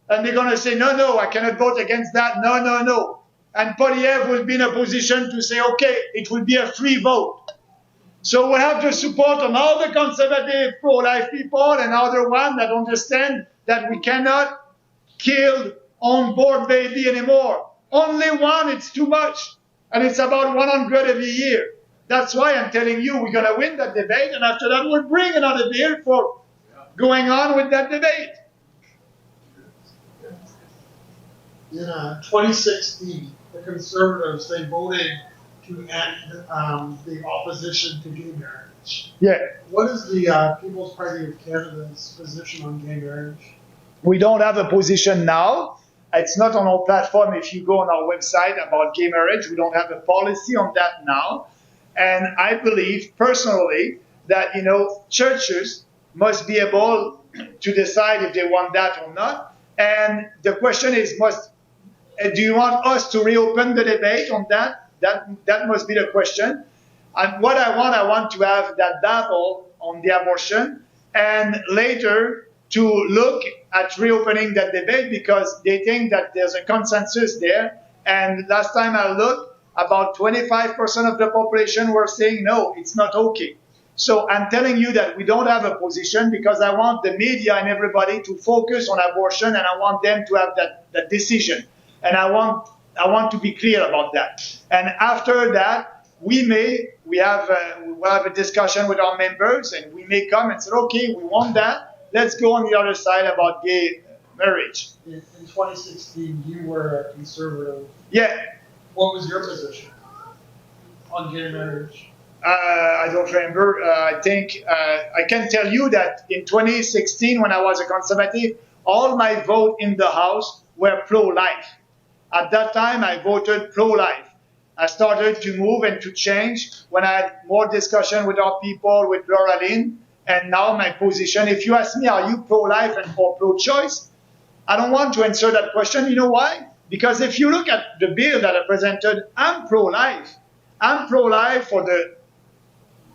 C: and they're going to say, no, I cannot vote against that, no. And Polyev will be in a position to say, okay, it will be a free vote. So we'll have the support on all the conservative pro-life people and other ones that understand that we cannot kill unborn baby anymore. Only one, it's too much. And it's about 100 every year. That's why I'm telling you we're going to win that debate, and after that we'll bring another bill for going on with that debate.
F: In 2016, the Conservatives, they voted to end the opposition to gay marriage.
C: Yeah.
F: What is the People's Party of Canada's position on gay marriage?
C: We don't have a position now. It's not on our platform. If you go on our website about gay marriage, we don't have a policy on that now. And I believe personally that, churches must be able to decide if they want that or not. And the question is, do you want us to reopen the debate on that? That must be the question. And what I want to have that battle on the abortion, and later to look at reopening that debate because they think that there's a consensus there. And last time I looked, about 25% of the population were saying, no, it's not okay. So I'm telling you that we don't have a position because I want the media and everybody to focus on abortion, and I want them to have that decision. And I want to be clear about that. And after that, we'll have a discussion with our members, and we may come and say, okay, we want that. Let's go on the other side about gay marriage.
F: In 2016, you were a conservative.
C: Yeah.
F: What was your position on gay marriage?
C: I don't remember. I think I can tell you that in 2016, when I was a conservative, all my votes in the House were pro-life. At that time, I voted pro-life. I started to move and to change when I had more discussion with our people, with Lynn, and now my position. If you ask me, are you pro-life and or pro-choice? I don't want to answer that question. You know why? Because if you look at the bill that I presented, I'm pro-life. I'm pro-life for the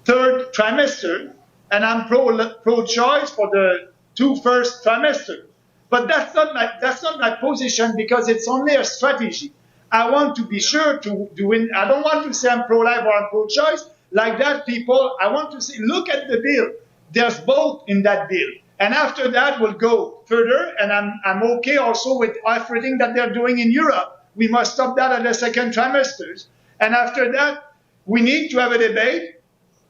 C: third trimester, and I'm pro-choice for the two first trimesters. But that's not my position because it's only a strategy. I want to be sure to do it. I don't want to say I'm pro-life or I'm pro-choice. Like that, people, I want to say, look at the bill. There's both in that bill. And after that, we'll go further. And I'm okay also with everything that they're doing in Europe. We must stop that at the second trimesters. And after that, we need to have a debate.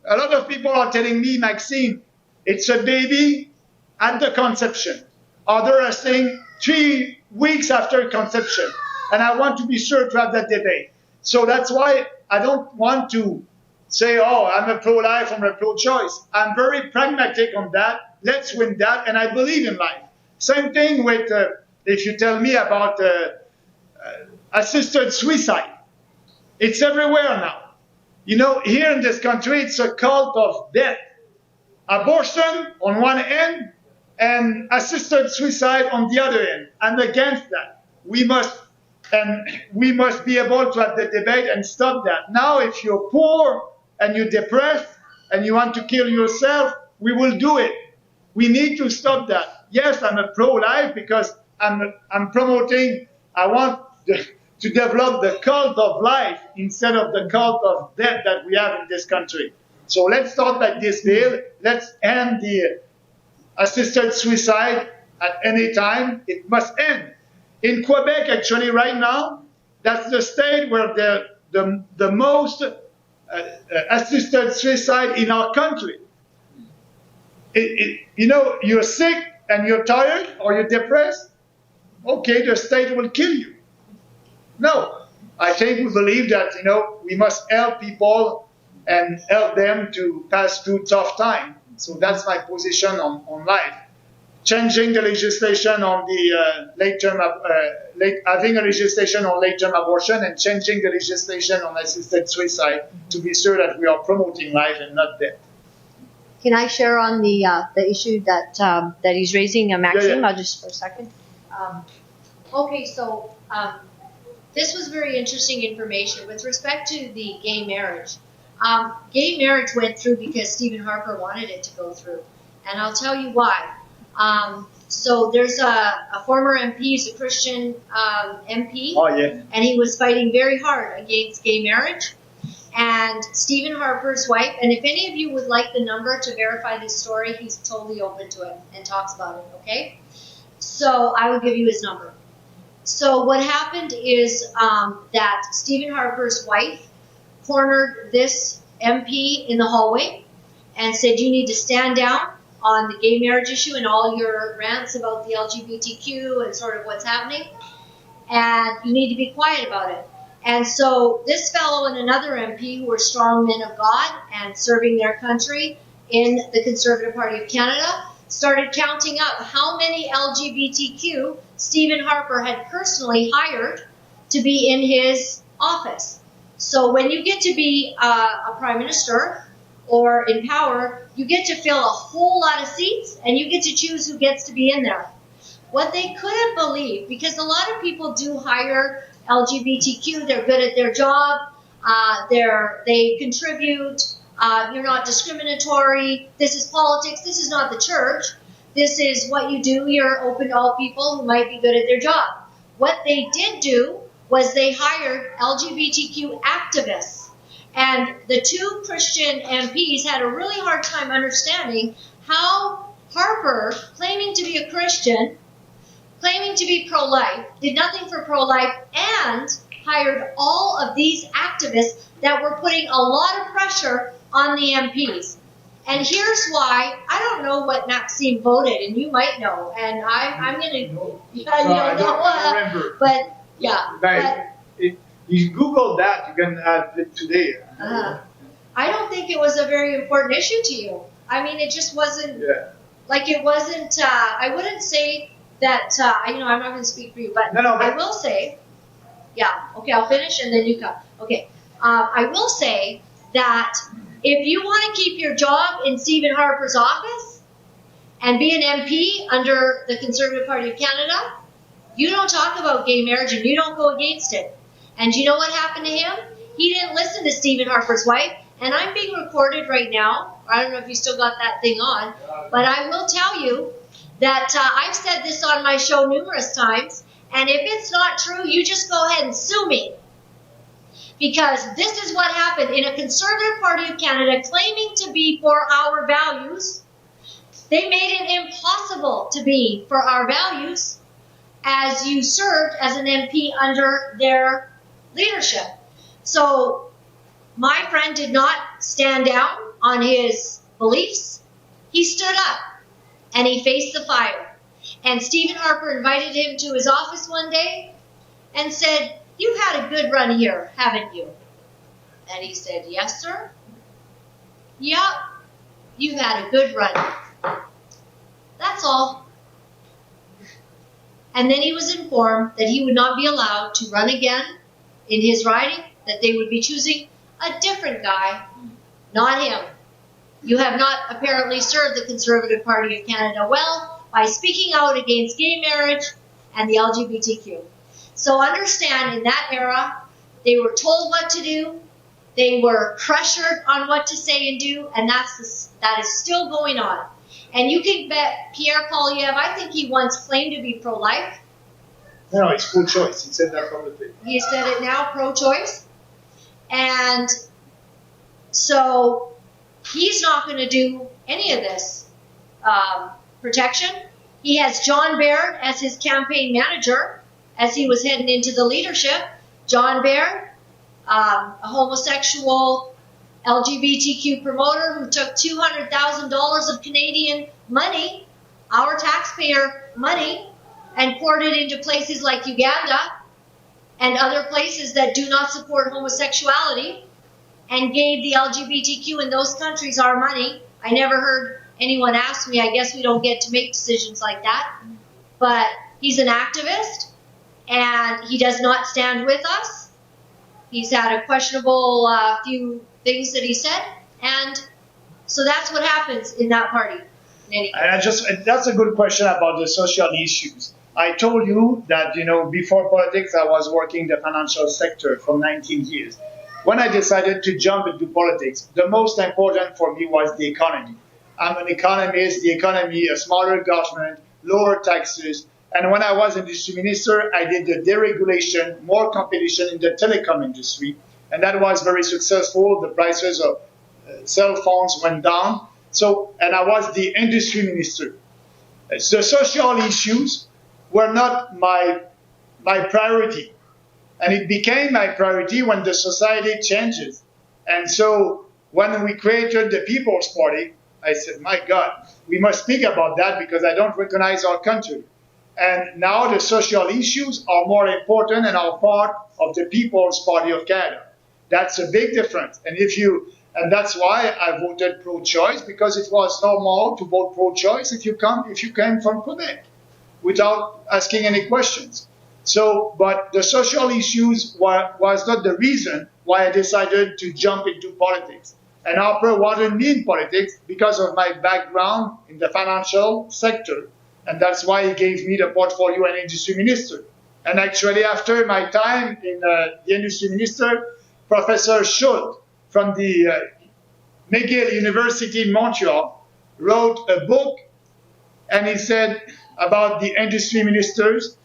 C: A lot of people are telling me, Maxime, it's a baby at the conception. Others are saying 3 weeks after conception. And I want to be sure to have that debate. So that's why I don't want to say, oh, I'm a pro-life, I'm a pro-choice. I'm very pragmatic on that. Let's win that. And I believe in life. Same thing with, if you tell me about assisted suicide. It's everywhere now. You know, here in this country, it's a cult of death. Abortion on one end and assisted suicide on the other end. I'm against that. We must be able to have the debate and stop that. Now, if you're poor and you're depressed and you want to kill yourself, we will do it. We need to stop that. Yes, I'm a pro-life because I'm promoting, I want to develop the cult of life instead of the cult of death that we have in this country. So let's start like this bill. Let's end the assisted suicide at any time. It must end. In Quebec, actually, right now, that's the state where the most assisted suicide in our country. You know, you're sick and you're tired or you're depressed, okay, the state will kill you. No, I think we believe that, you know, we must help people and help them to pass through tough time. So that's my position on life. Changing the legislation on the having a legislation on late-term abortion and changing the legislation on assisted suicide to be sure that we are promoting life and not death.
B: Can I share on the issue that he's raising, Maxime?
C: Yeah.
B: I'll just for a second. Okay, so this was very interesting information with respect to the gay marriage. Gay marriage went through because Stephen Harper wanted it to go through, and I'll tell you why. So there's a former MP, he's a Christian MP, and he was fighting very hard against gay marriage. And Stephen Harper's wife, and if any of you would like the number to verify this story, he's totally open to it and talks about it, okay? So I will give you his number. So what happened is that Stephen Harper's wife cornered this MP in the hallway and said, you need to stand down on the gay marriage issue and all your rants about the LGBTQ and sort of what's happening, and you need to be quiet about it. And so this fellow and another MP who were strong men of God and serving their country in the Conservative Party of Canada started counting up how many LGBTQ Stephen Harper had personally hired to be in his office. So when you get to be a prime minister or in power, you get to fill a whole lot of seats and you get to choose who gets to be in there. What they couldn't believe, because a lot of people do hire LGBTQ, they're good at their job, they contribute, you're not discriminatory, this is politics, this is not the church, this is what you do, you're open to all people who might be good at their job. What they did do was they hired LGBTQ activists, and the two Christian MPs had a really hard time understanding how Harper, claiming to be a Christian, claiming to be pro-life, did nothing for pro-life, and hired all of these activists that were putting a lot of pressure on the MPs. And here's why. I don't know what Maxime voted, and you might know. And I'm going to...
C: I don't remember.
B: But, yeah.
C: You Google that, you can add it today.
B: I don't think it was a very important issue to you. I mean, it just wasn't...
C: Yeah.
B: Like, it wasn't... I wouldn't say that, I'm not going to speak for you, but I will say, okay, I'll finish and then you come. Okay, I will say that if you want to keep your job in Stephen Harper's office and be an MP under the Conservative Party of Canada, you don't talk about gay marriage and you don't go against it. And you know what happened to him? He didn't listen to Stephen Harper's wife, and I'm being recorded right now. I don't know if you still got that thing on, but I will tell you that I've said this on my show numerous times, And if it's not true, you just go ahead and sue me. Because this is what happened in a Conservative Party of Canada claiming to be for our values. They made it impossible to be for our values as you served as an MP under their leadership. So my friend did not stand down on his beliefs. He stood up and he faced the fire. And Stephen Harper invited him to his office one day and said, "You've had a good run here, haven't you?" And he said, "Yes, sir." "Yep, you've had a good run." That's all. And then he was informed that he would not be allowed to run again in his riding, that they would be choosing a different guy, not him. You have not apparently served the Conservative Party of Canada well by speaking out against gay marriage and the LGBTQ. So understand, in that era, they were told what to do, they were pressured on what to say and do, and that is still going on. And you can bet Pierre Poilievre, I think he once claimed to be pro-life.
C: No, it's pro-choice. He said that publicly.
B: He said it now, pro-choice. And so he's not going to do any of this protection. He has John Baird as his campaign manager as he was heading into the leadership. John Baird, a homosexual LGBTQ promoter who took $200,000 of Canadian money, our taxpayer money, and poured it into places like Uganda and other places that do not support homosexuality, and gave the LGBTQ in those countries our money. I never heard anyone ask me. I guess we don't get to make decisions like that. But he's an activist, and he does not stand with us. He's had a questionable few things that he said, and so that's what happens in that party.
C: That's a good question about the social issues. I told you that, before politics, I was working in the financial sector for 19 years. When I decided to jump into politics, the most important for me was the economy. I'm an economist, the economy, a smaller government, lower taxes. And when I was industry minister, I did the deregulation, more competition in the telecom industry. And that was very successful. The prices of cell phones went down. And I was the industry minister. The social issues were not my priority. And it became my priority when the society changes. And so when we created the People's Party, I said, my God, we must speak about that because I don't recognize our country. And now the social issues are more important and are part of the People's Party of Canada. That's a big difference. And that's why I voted pro-choice, because it was normal to vote pro-choice if you came from Quebec without asking any questions. But the social issues was not the reason why I decided to jump into politics. And Harper wanted me in politics because of my background in the financial sector. And that's why he gave me the portfolio and industry minister. And actually, after my time in the industry minister, Professor Schultz from the McGill University in Montreal wrote a book, and he said about the industry ministers,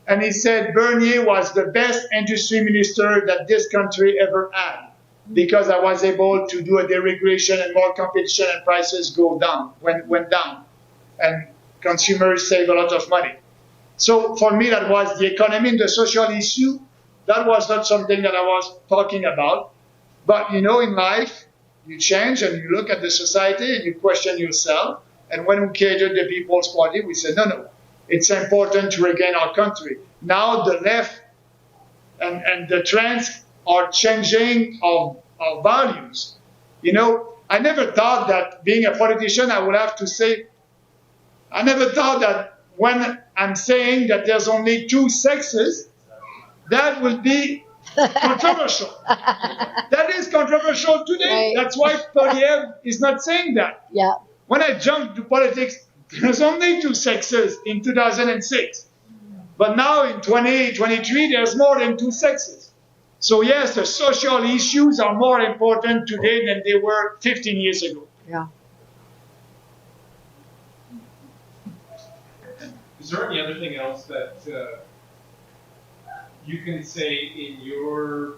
C: and he said Bernier was the best industry minister that this country ever had, because I was able to do a deregulation and more competition and prices went down, and consumers save a lot of money. So for me, that was the economy and the social issue. That was not something that I was talking about. But in life, you change and you look at the society and you question yourself. And when we created the People's Party, we said, no, it's important to regain our country. Now the left and the trends are changing our values. I never thought that being a politician, I would have to say, I never thought that when I'm saying that there's only two sexes, that will be controversial. That is controversial today.
B: Right.
C: That's why Poilievre is not saying that.
B: Yeah.
C: When I jumped to politics, there's only two sexes in 2006. But now in 2023, there's more than two sexes. So yes, the social issues are more important today than they were 15 years ago.
B: Yeah.
E: Is there any other thing else that
G: you can say in your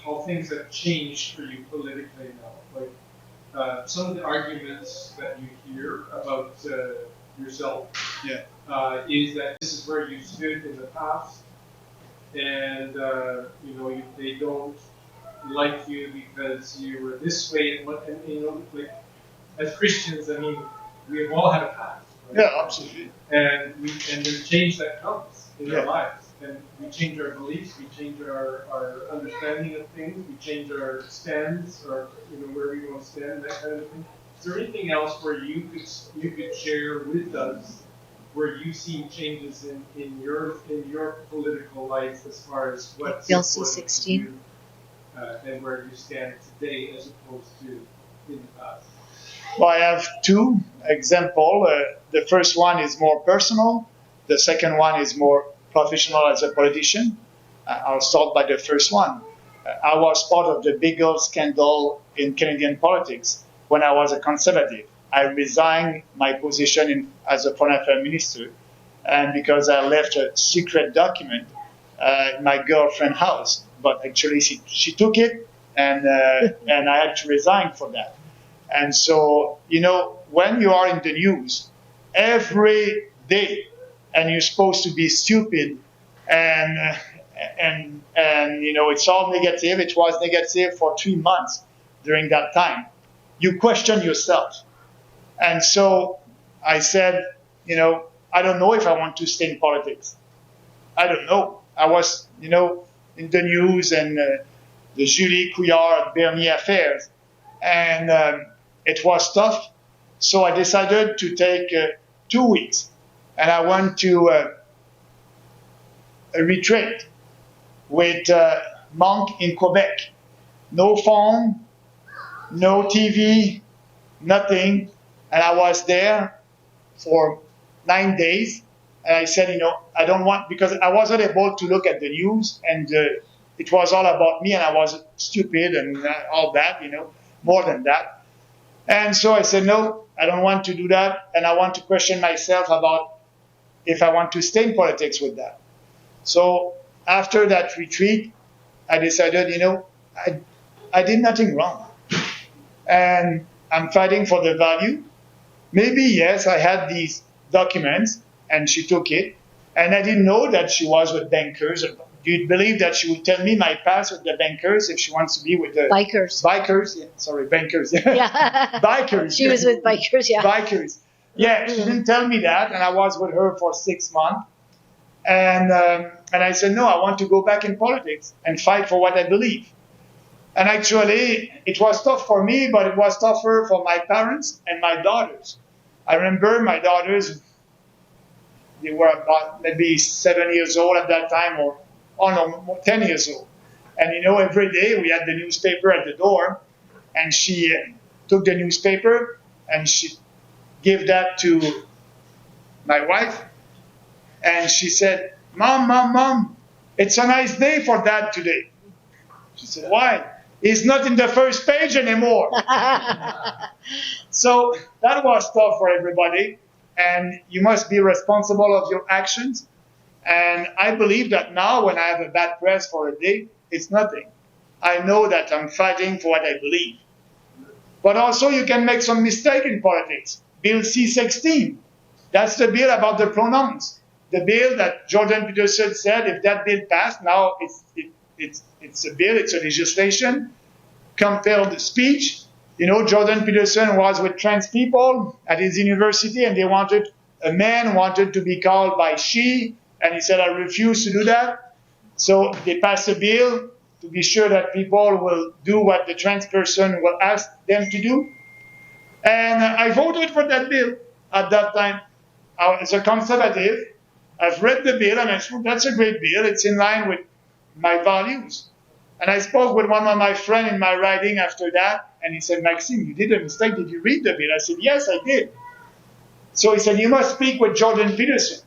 G: how things have changed for you politically now. Like some of the arguments that you hear about yourself is that this is where you stood in the past, and they don't like you because you were this way, and like as Christians, I mean, we've all had a past. Right?
C: Yeah, absolutely.
G: And there's change that comes in our lives. And we change our beliefs, we change our understanding of things, we change our stands, or where we want to stand, that kind of thing. Is there anything else where you could share with us where you've seen changes in your political life as far as what's
B: Bill
G: important
B: C-16
G: to you, and where you stand today as opposed to in the past?
C: Well, I have two examples. The first one is more personal. The second one is more professional as a politician. I'll start by the first one. I was part of the Beagle scandal in Canadian politics when I was a conservative. I resigned my position as a foreign affairs minister, and because I left a secret document in my girlfriend's house. But actually, she took it, and I had to resign for that. And so, when you are in the news every day, and you're supposed to be stupid, and it's all negative. It was negative for 3 months during that time. You question yourself. And so I said, I don't know if I want to stay in politics. I don't know. I was, in the news and the Julie Couillard Bernier affairs. And it was tough. So I decided to take 2 weeks. And I went to a retreat with monk in Quebec. No phone, no TV, nothing. And I was there for 9 days. And I said, I don't want, because I wasn't able to look at the news, and it was all about me, and I was stupid and all that, more than that. And so I said, no, I don't want to do that. And I want to question myself about if I want to stay in politics with that. So after that retreat, I decided, I did nothing wrong. And I'm fighting for the value. Maybe, yes, I had these documents, and she took it. And I didn't know that she was with bankers. Do you believe that she would tell me my past with the bankers if she wants to be with the...
B: Bikers.
C: Bikers? Yeah, sorry, bankers.
B: Yeah.
C: Bikers.
B: She was with bikers, yeah.
C: Bikers. Yeah, she didn't tell me that, and I was with her for 6 months. And I said, no, I want to go back in politics and fight for what I believe. And actually, it was tough for me, but it was tougher for my parents and my daughters. I remember my daughters, they were about maybe 7 years old at that time, or 10 years old. And every day we had the newspaper at the door, and she took the newspaper and she gave that to my wife. And she said, Mom, it's a nice day for Dad today. She said, why? He's not in the first page anymore. So that was tough for everybody. And you must be responsible of your actions. And I believe that now when I have a bad press for a day, it's nothing. I know that I'm fighting for what I believe. But also you can make some mistake in politics. Bill C-16, that's the bill about the pronouns. The bill that Jordan Peterson said, if that bill passed, now it's a bill, it's a legislation, compelled speech. Jordan Peterson was with trans people at his university, and a man wanted to be called by she, and he said, I refuse to do that. So they passed a bill to be sure that people will do what the trans person will ask them to do. And I voted for that bill at that time. As a conservative, I've read the bill, and I thought, that's a great bill. It's in line with my values. And I spoke with one of my friends in my riding after that, and he said, Maxime, you did a mistake. Did you read the bill? I said, yes, I did. So he said, you must speak with Jordan Peterson.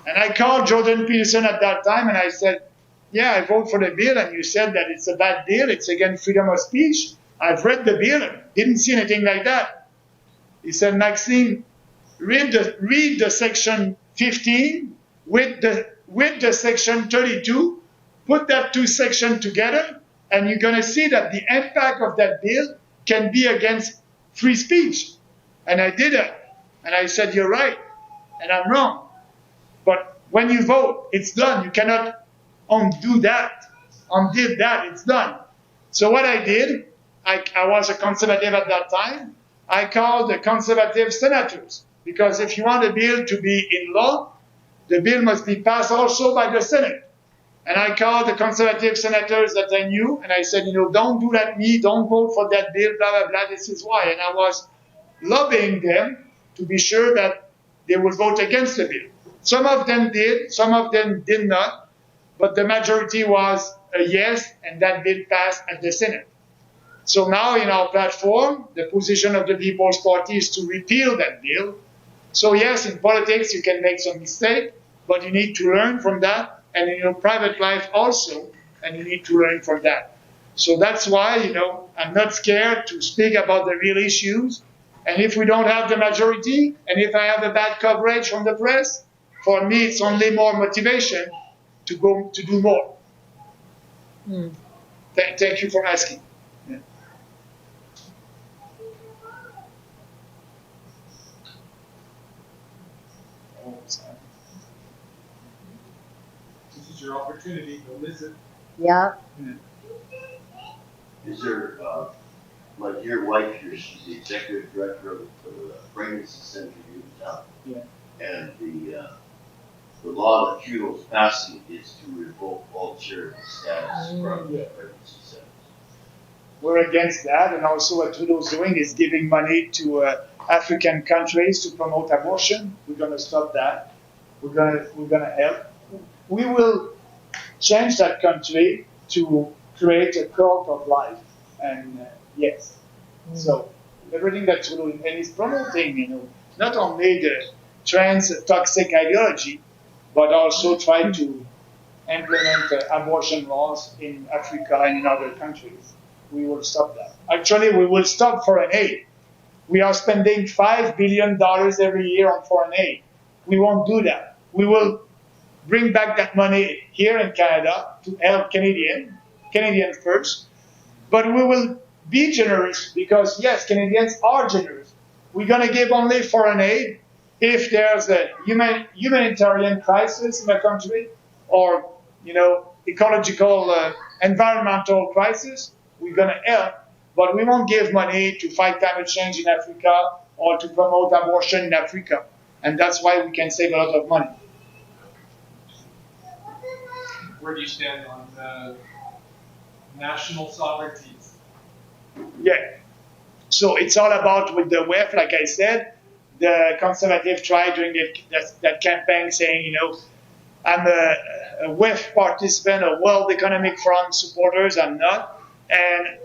C: And I called Jordan Peterson at that time, and I said, yeah, I vote for the bill, and you said that it's a bad bill. It's against freedom of speech. I've read the bill and didn't see anything like that. He said, Maxime, read the section 15 with with the section 32, put that two sections together, and you're going to see that the impact of that bill can be against free speech. And I did it. And I said, you're right, and I'm wrong. But when you vote, it's done. You cannot undo that. Undid that, it's done. So what I did, I was a conservative at that time. I called the conservative senators, because if you want a bill to be in law, the bill must be passed also by the Senate. And I called the conservative senators that I knew, and I said, don't do like me, don't vote for that bill, blah, blah, blah, this is why. And I was lobbying them to be sure that they would vote against the bill. Some of them did, some of them did not, but the majority was a yes, and that bill passed at the Senate. So now in our platform, the position of the People's Party is to repeal that bill. So yes, in politics you can make some mistake, but you need to learn from that, and in your private life also, and you need to learn from that. So that's why, I'm not scared to speak about the real issues. And if we don't have the majority, and if I have a bad coverage from the press, for me it's only more motivation to go to do more. Thank you for asking. Yeah.
G: This is your opportunity to listen.
B: Yeah.
D: Is there, my dear wife here, she's the executive director of the Pregnancy Center in town.
C: Yeah.
D: And the law that Trudeau's passing is to revoke all charity status from pregnancy centers.
C: We're against that, and also what Trudeau's doing is giving money to African countries to promote abortion. We're going to stop that. We're going to help. We will change that country to create a cult of life, and yes. So everything that Trudeau and he's promoting, not only the trans toxic ideology, but also try to implement abortion laws in Africa and in other countries. We will stop that. Actually, we will stop foreign aid. We are spending $5 billion every year on foreign aid. We won't do that. We will bring back that money here in Canada to help Canadians first. But we will be generous because, yes, Canadians are generous. We're going to give only foreign aid if there's a humanitarian crisis in the country or, ecological, environmental crisis. We're going to help, but we won't give money to fight climate change in Africa or to promote abortion in Africa. And that's why we can save a lot of money.
G: Where do you stand on national sovereignties?
C: Yeah. So it's all about with the WEF, like I said. The Conservative tried during that campaign saying, I'm a WEF participant, a World Economic Forum supporters. I'm not. And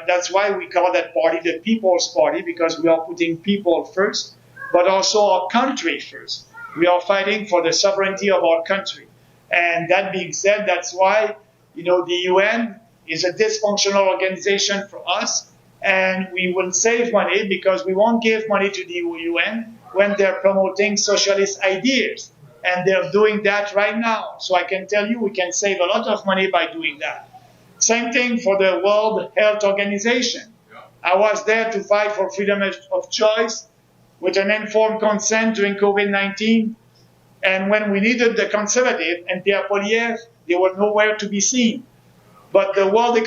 C: that's why we call that party the People's Party, because we are putting people first, but also our country first. We are fighting for the sovereignty of our country. And that being said, that's why, the UN is a dysfunctional organization for us. And we will save money because we won't give money to the UN when they're promoting socialist ideas. And they're doing that right now. So I can tell you we can save a lot of money by doing that. Same thing for the World Health Organization. I was there to fight for freedom of choice with an informed consent during COVID-19. And when we needed the conservative and Pierre Poilievre, they were nowhere to be seen. But the World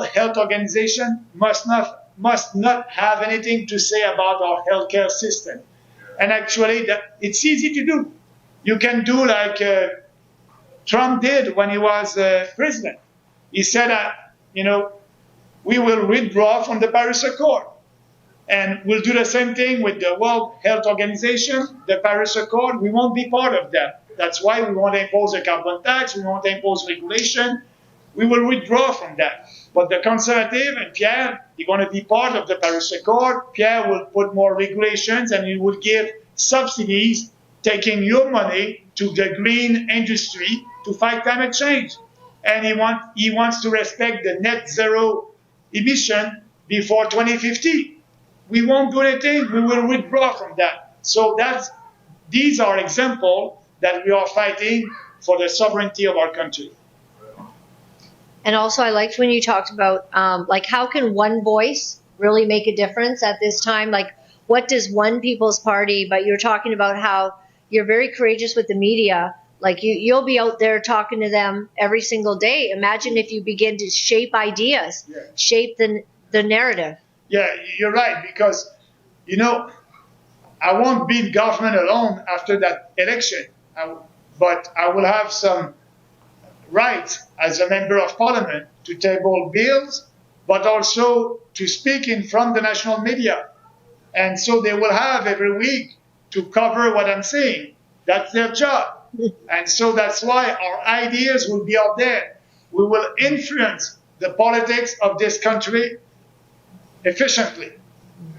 C: Health Organization must not have anything to say about our healthcare system. And actually, it's easy to do. You can do like Trump did when he was president. He said, we will withdraw from the Paris Accord. And we'll do the same thing with the World Health Organization, the Paris Accord. We won't be part of that. That's why we won't impose a carbon tax. We won't impose regulation. We will withdraw from that. But the Conservative and Pierre, they're going to be part of the Paris Accord. Pierre will put more regulations and he will give subsidies, taking your money to the green industry to fight climate change. And he wants to respect the net zero emission before 2050. We won't do anything. We will withdraw from that. So these are examples that we are fighting for the sovereignty of our country.
B: And also, I liked when you talked about, like, how can one voice really make a difference at this time? Like, what does one People's Party, but you're talking about how you're very courageous with the media. Like, you'll be out there talking to them every single day. Imagine if you begin to shape ideas,
C: Yeah.
B: shape the narrative.
C: Yeah, you're right, because, you know, I won't be in government alone after that election, but I will have some right as a member of parliament to table bills, but also to speak in front of the national media. And so they will have every week to cover what I'm saying. That's their job. And so that's why our ideas will be out there. We will influence the politics of this country efficiently.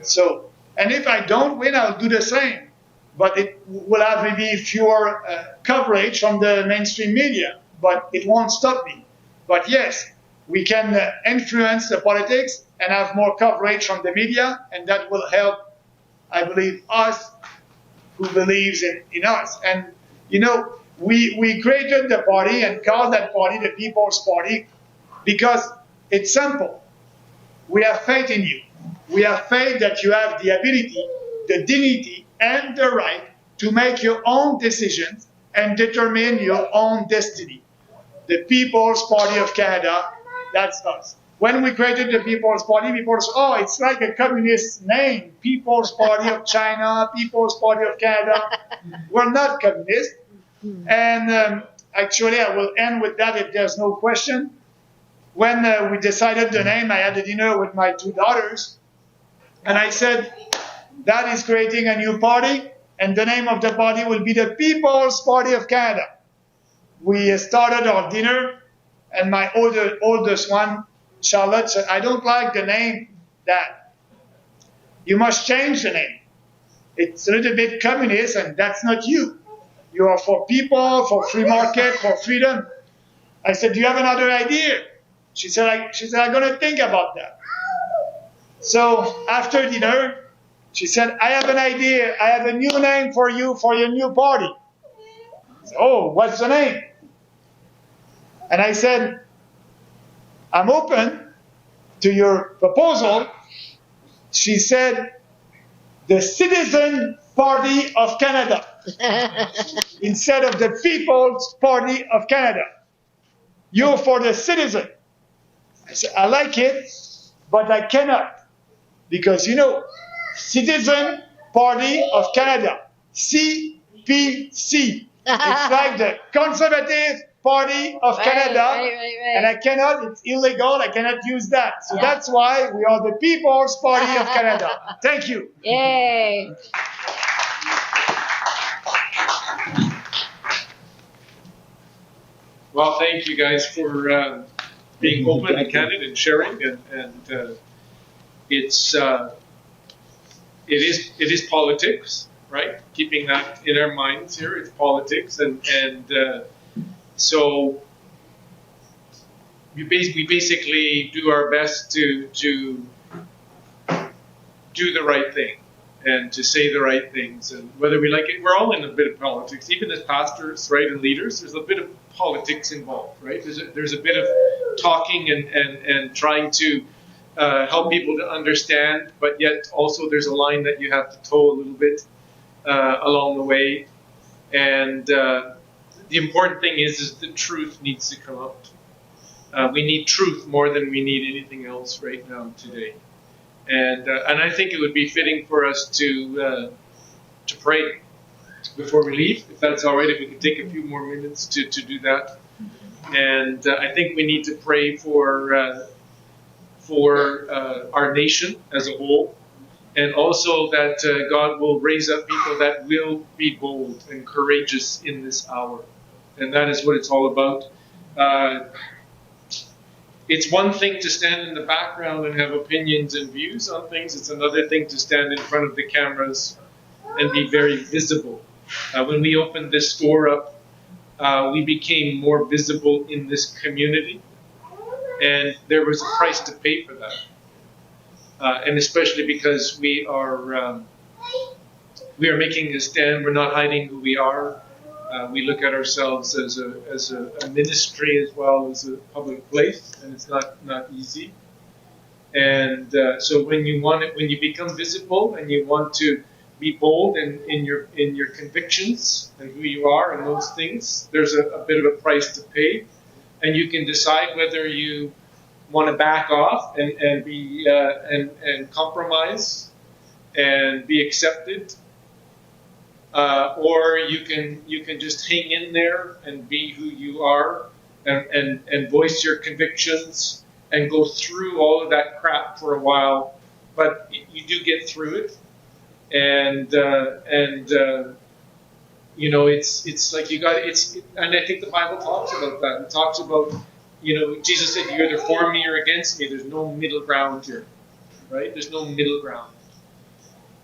C: So, and if I don't win, I'll do the same. But it will have maybe fewer coverage from the mainstream media, but it won't stop me. But yes, we can influence the politics and have more coverage from the media, and that will help, I believe, us who believes in us. And, you know, we created the party and called that party the People's Party because it's simple. We have faith in you. We have faith that you have the ability, the dignity, and the right to make your own decisions and determine your own destiny. The People's Party of Canada, that's us. When we created the People's Party, people said, oh, it's like a communist name, People's Party of China, People's Party of Canada. We're not communist. And actually, I will end with that if there's no question. When we decided the name, I had a dinner with my two daughters, and I said, that is creating a new party, and the name of the party will be the People's Party of Canada. We started our dinner, and my oldest one, Charlotte, said, I don't like the name, Dad. You must change the name. It's a little bit communist, and that's not you. You are for people, for free market, for freedom. I said, do you have another idea? She said, I'm going to think about that. So after dinner, she said, I have an idea. I have a new name for you for your new party. I said, oh, what's the name? And I said, I'm open to your proposal. She said, the Citizen Party of Canada instead of the People's Party of Canada. You're for the citizen. I said, I like it, but I cannot. Because, you know, Citizen Party of Canada, CPC. It's like the Conservative Party of Canada.
B: Right.
C: And I cannot, it's illegal, I cannot use that. So that's why we are the People's Party of Canada. Thank you.
B: Yay.
G: Well, thank you guys for being open and candid and sharing, and it is politics, right? Keeping that in our minds here, it's politics, and so we basically do our best to do the right thing and to say the right things, and whether we like it, we're all in a bit of politics, even as pastors, right, and leaders. There's a bit of politics involved, right? There's a bit of talking and trying to help people to understand, but yet also there's a line that you have to toe a little bit along the way. And the important thing is the truth needs to come out. We need truth more than we need anything else right now today. And I think it would be fitting for us to pray before we leave, if that's all right, if we could take a few more minutes to do that. And I think we need to pray for our nation as a whole, and also that God will raise up people that will be bold and courageous in this hour. And that is what it's all about. It's one thing to stand in the background and have opinions and views on things. It's another thing to stand in front of the cameras and be very visible. When we opened this store up, we became more visible in this community, and there was a price to pay for that. And especially because we are making a stand. We're not hiding who we are. We look at ourselves as a ministry as well as a public place, and it's not easy. And so when you become visible and you want to be bold in your convictions and who you are and those things, there's a bit of a price to pay, and you can decide whether you want to back off and be and compromise and be accepted, or you can just hang in there and be who you are and voice your convictions and go through all of that crap for a while, but you do get through it, and you know, it's like you got and I think the Bible talks about that. It talks about, you know, Jesus said, "You're either for me or against me." There's no middle ground here, right? There's no middle ground,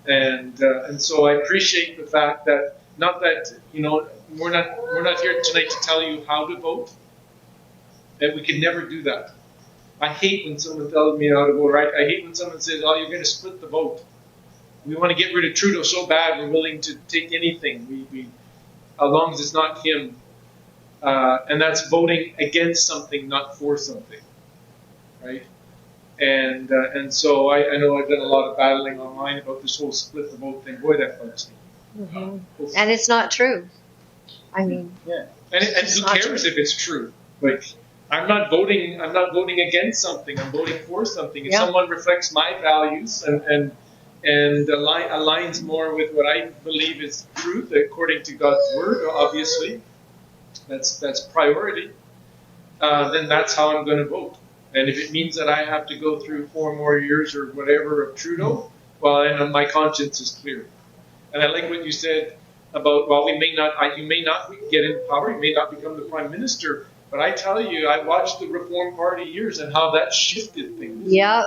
G: and so I appreciate the fact that not that, you know, we're not here tonight to tell you how to vote, and we can never do that. I hate when someone tells me how to vote. Right? I hate when someone says, "Oh, you're going to split the vote." We want to get rid of Trudeau so bad we're willing to take anything. We as long as it's not him. And that's voting against something, not for something, right? And so I know I've done a lot of battling online about this whole split the vote thing. Boy, that bugs me.
B: Mm-hmm. And it's not true. I mean,
G: yeah. And who cares if it's true? Like, I'm not voting against something. I'm voting for something. If someone reflects my values and aligns more with what I believe is truth according to God's word, obviously, that's priority, then that's how I'm going to vote. And if it means that I have to go through 4 more years or whatever of Trudeau, well, and my conscience is clear. And I like what you said about, well, you may not get in power, you may not become the Prime Minister, but I tell you, I watched the Reform Party years and how that shifted things.
B: Yeah.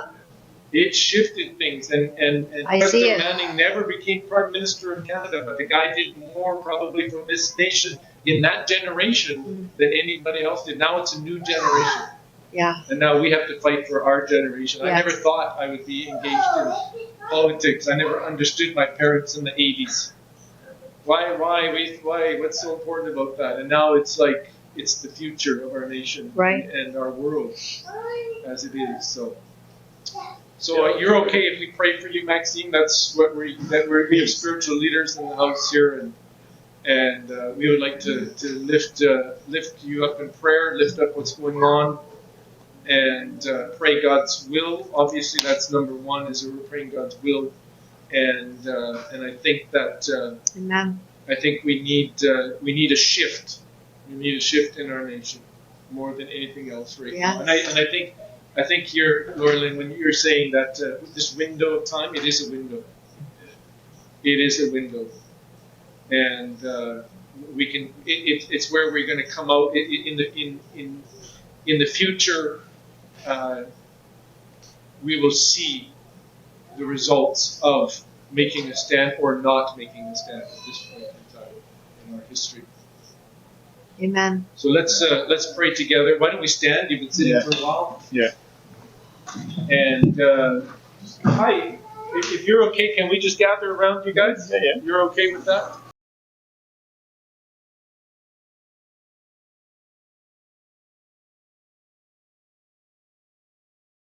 G: It shifted things, and President Manning never became Prime Minister of Canada, but the guy did more probably for this nation in that generation than anybody else did. Now it's a new generation.
B: Yeah.
G: And now we have to fight for our generation.
B: Yes.
G: I never thought I would be engaged in politics. I never understood my parents in the 80s. Why, what's so important about that? And now it's like, it's the future of our nation,
B: right,
G: and our world as it is. So you're okay if we pray for you, Maxime? That's what we have spiritual leaders in the house here, and we would like to lift you up in prayer, lift up what's going on, and pray God's will. Obviously, that's number one, is that we're praying God's will, and I think that
B: Amen.
G: I think we need a shift. We need a shift in our nation more than anything else right now. And I think here, Lynn, when you're saying that this window of time, it is a window. It is a window, and we can. It's where we're going to come out in the future. We will see the results of making a stand or not making a stand at this point in time in our history.
B: Amen.
G: So let's pray together. Why don't we stand? You've been sitting for a while.
C: Yeah.
G: And hi, if you're okay, can we just gather around you guys?
C: Yeah.
G: You're okay with that?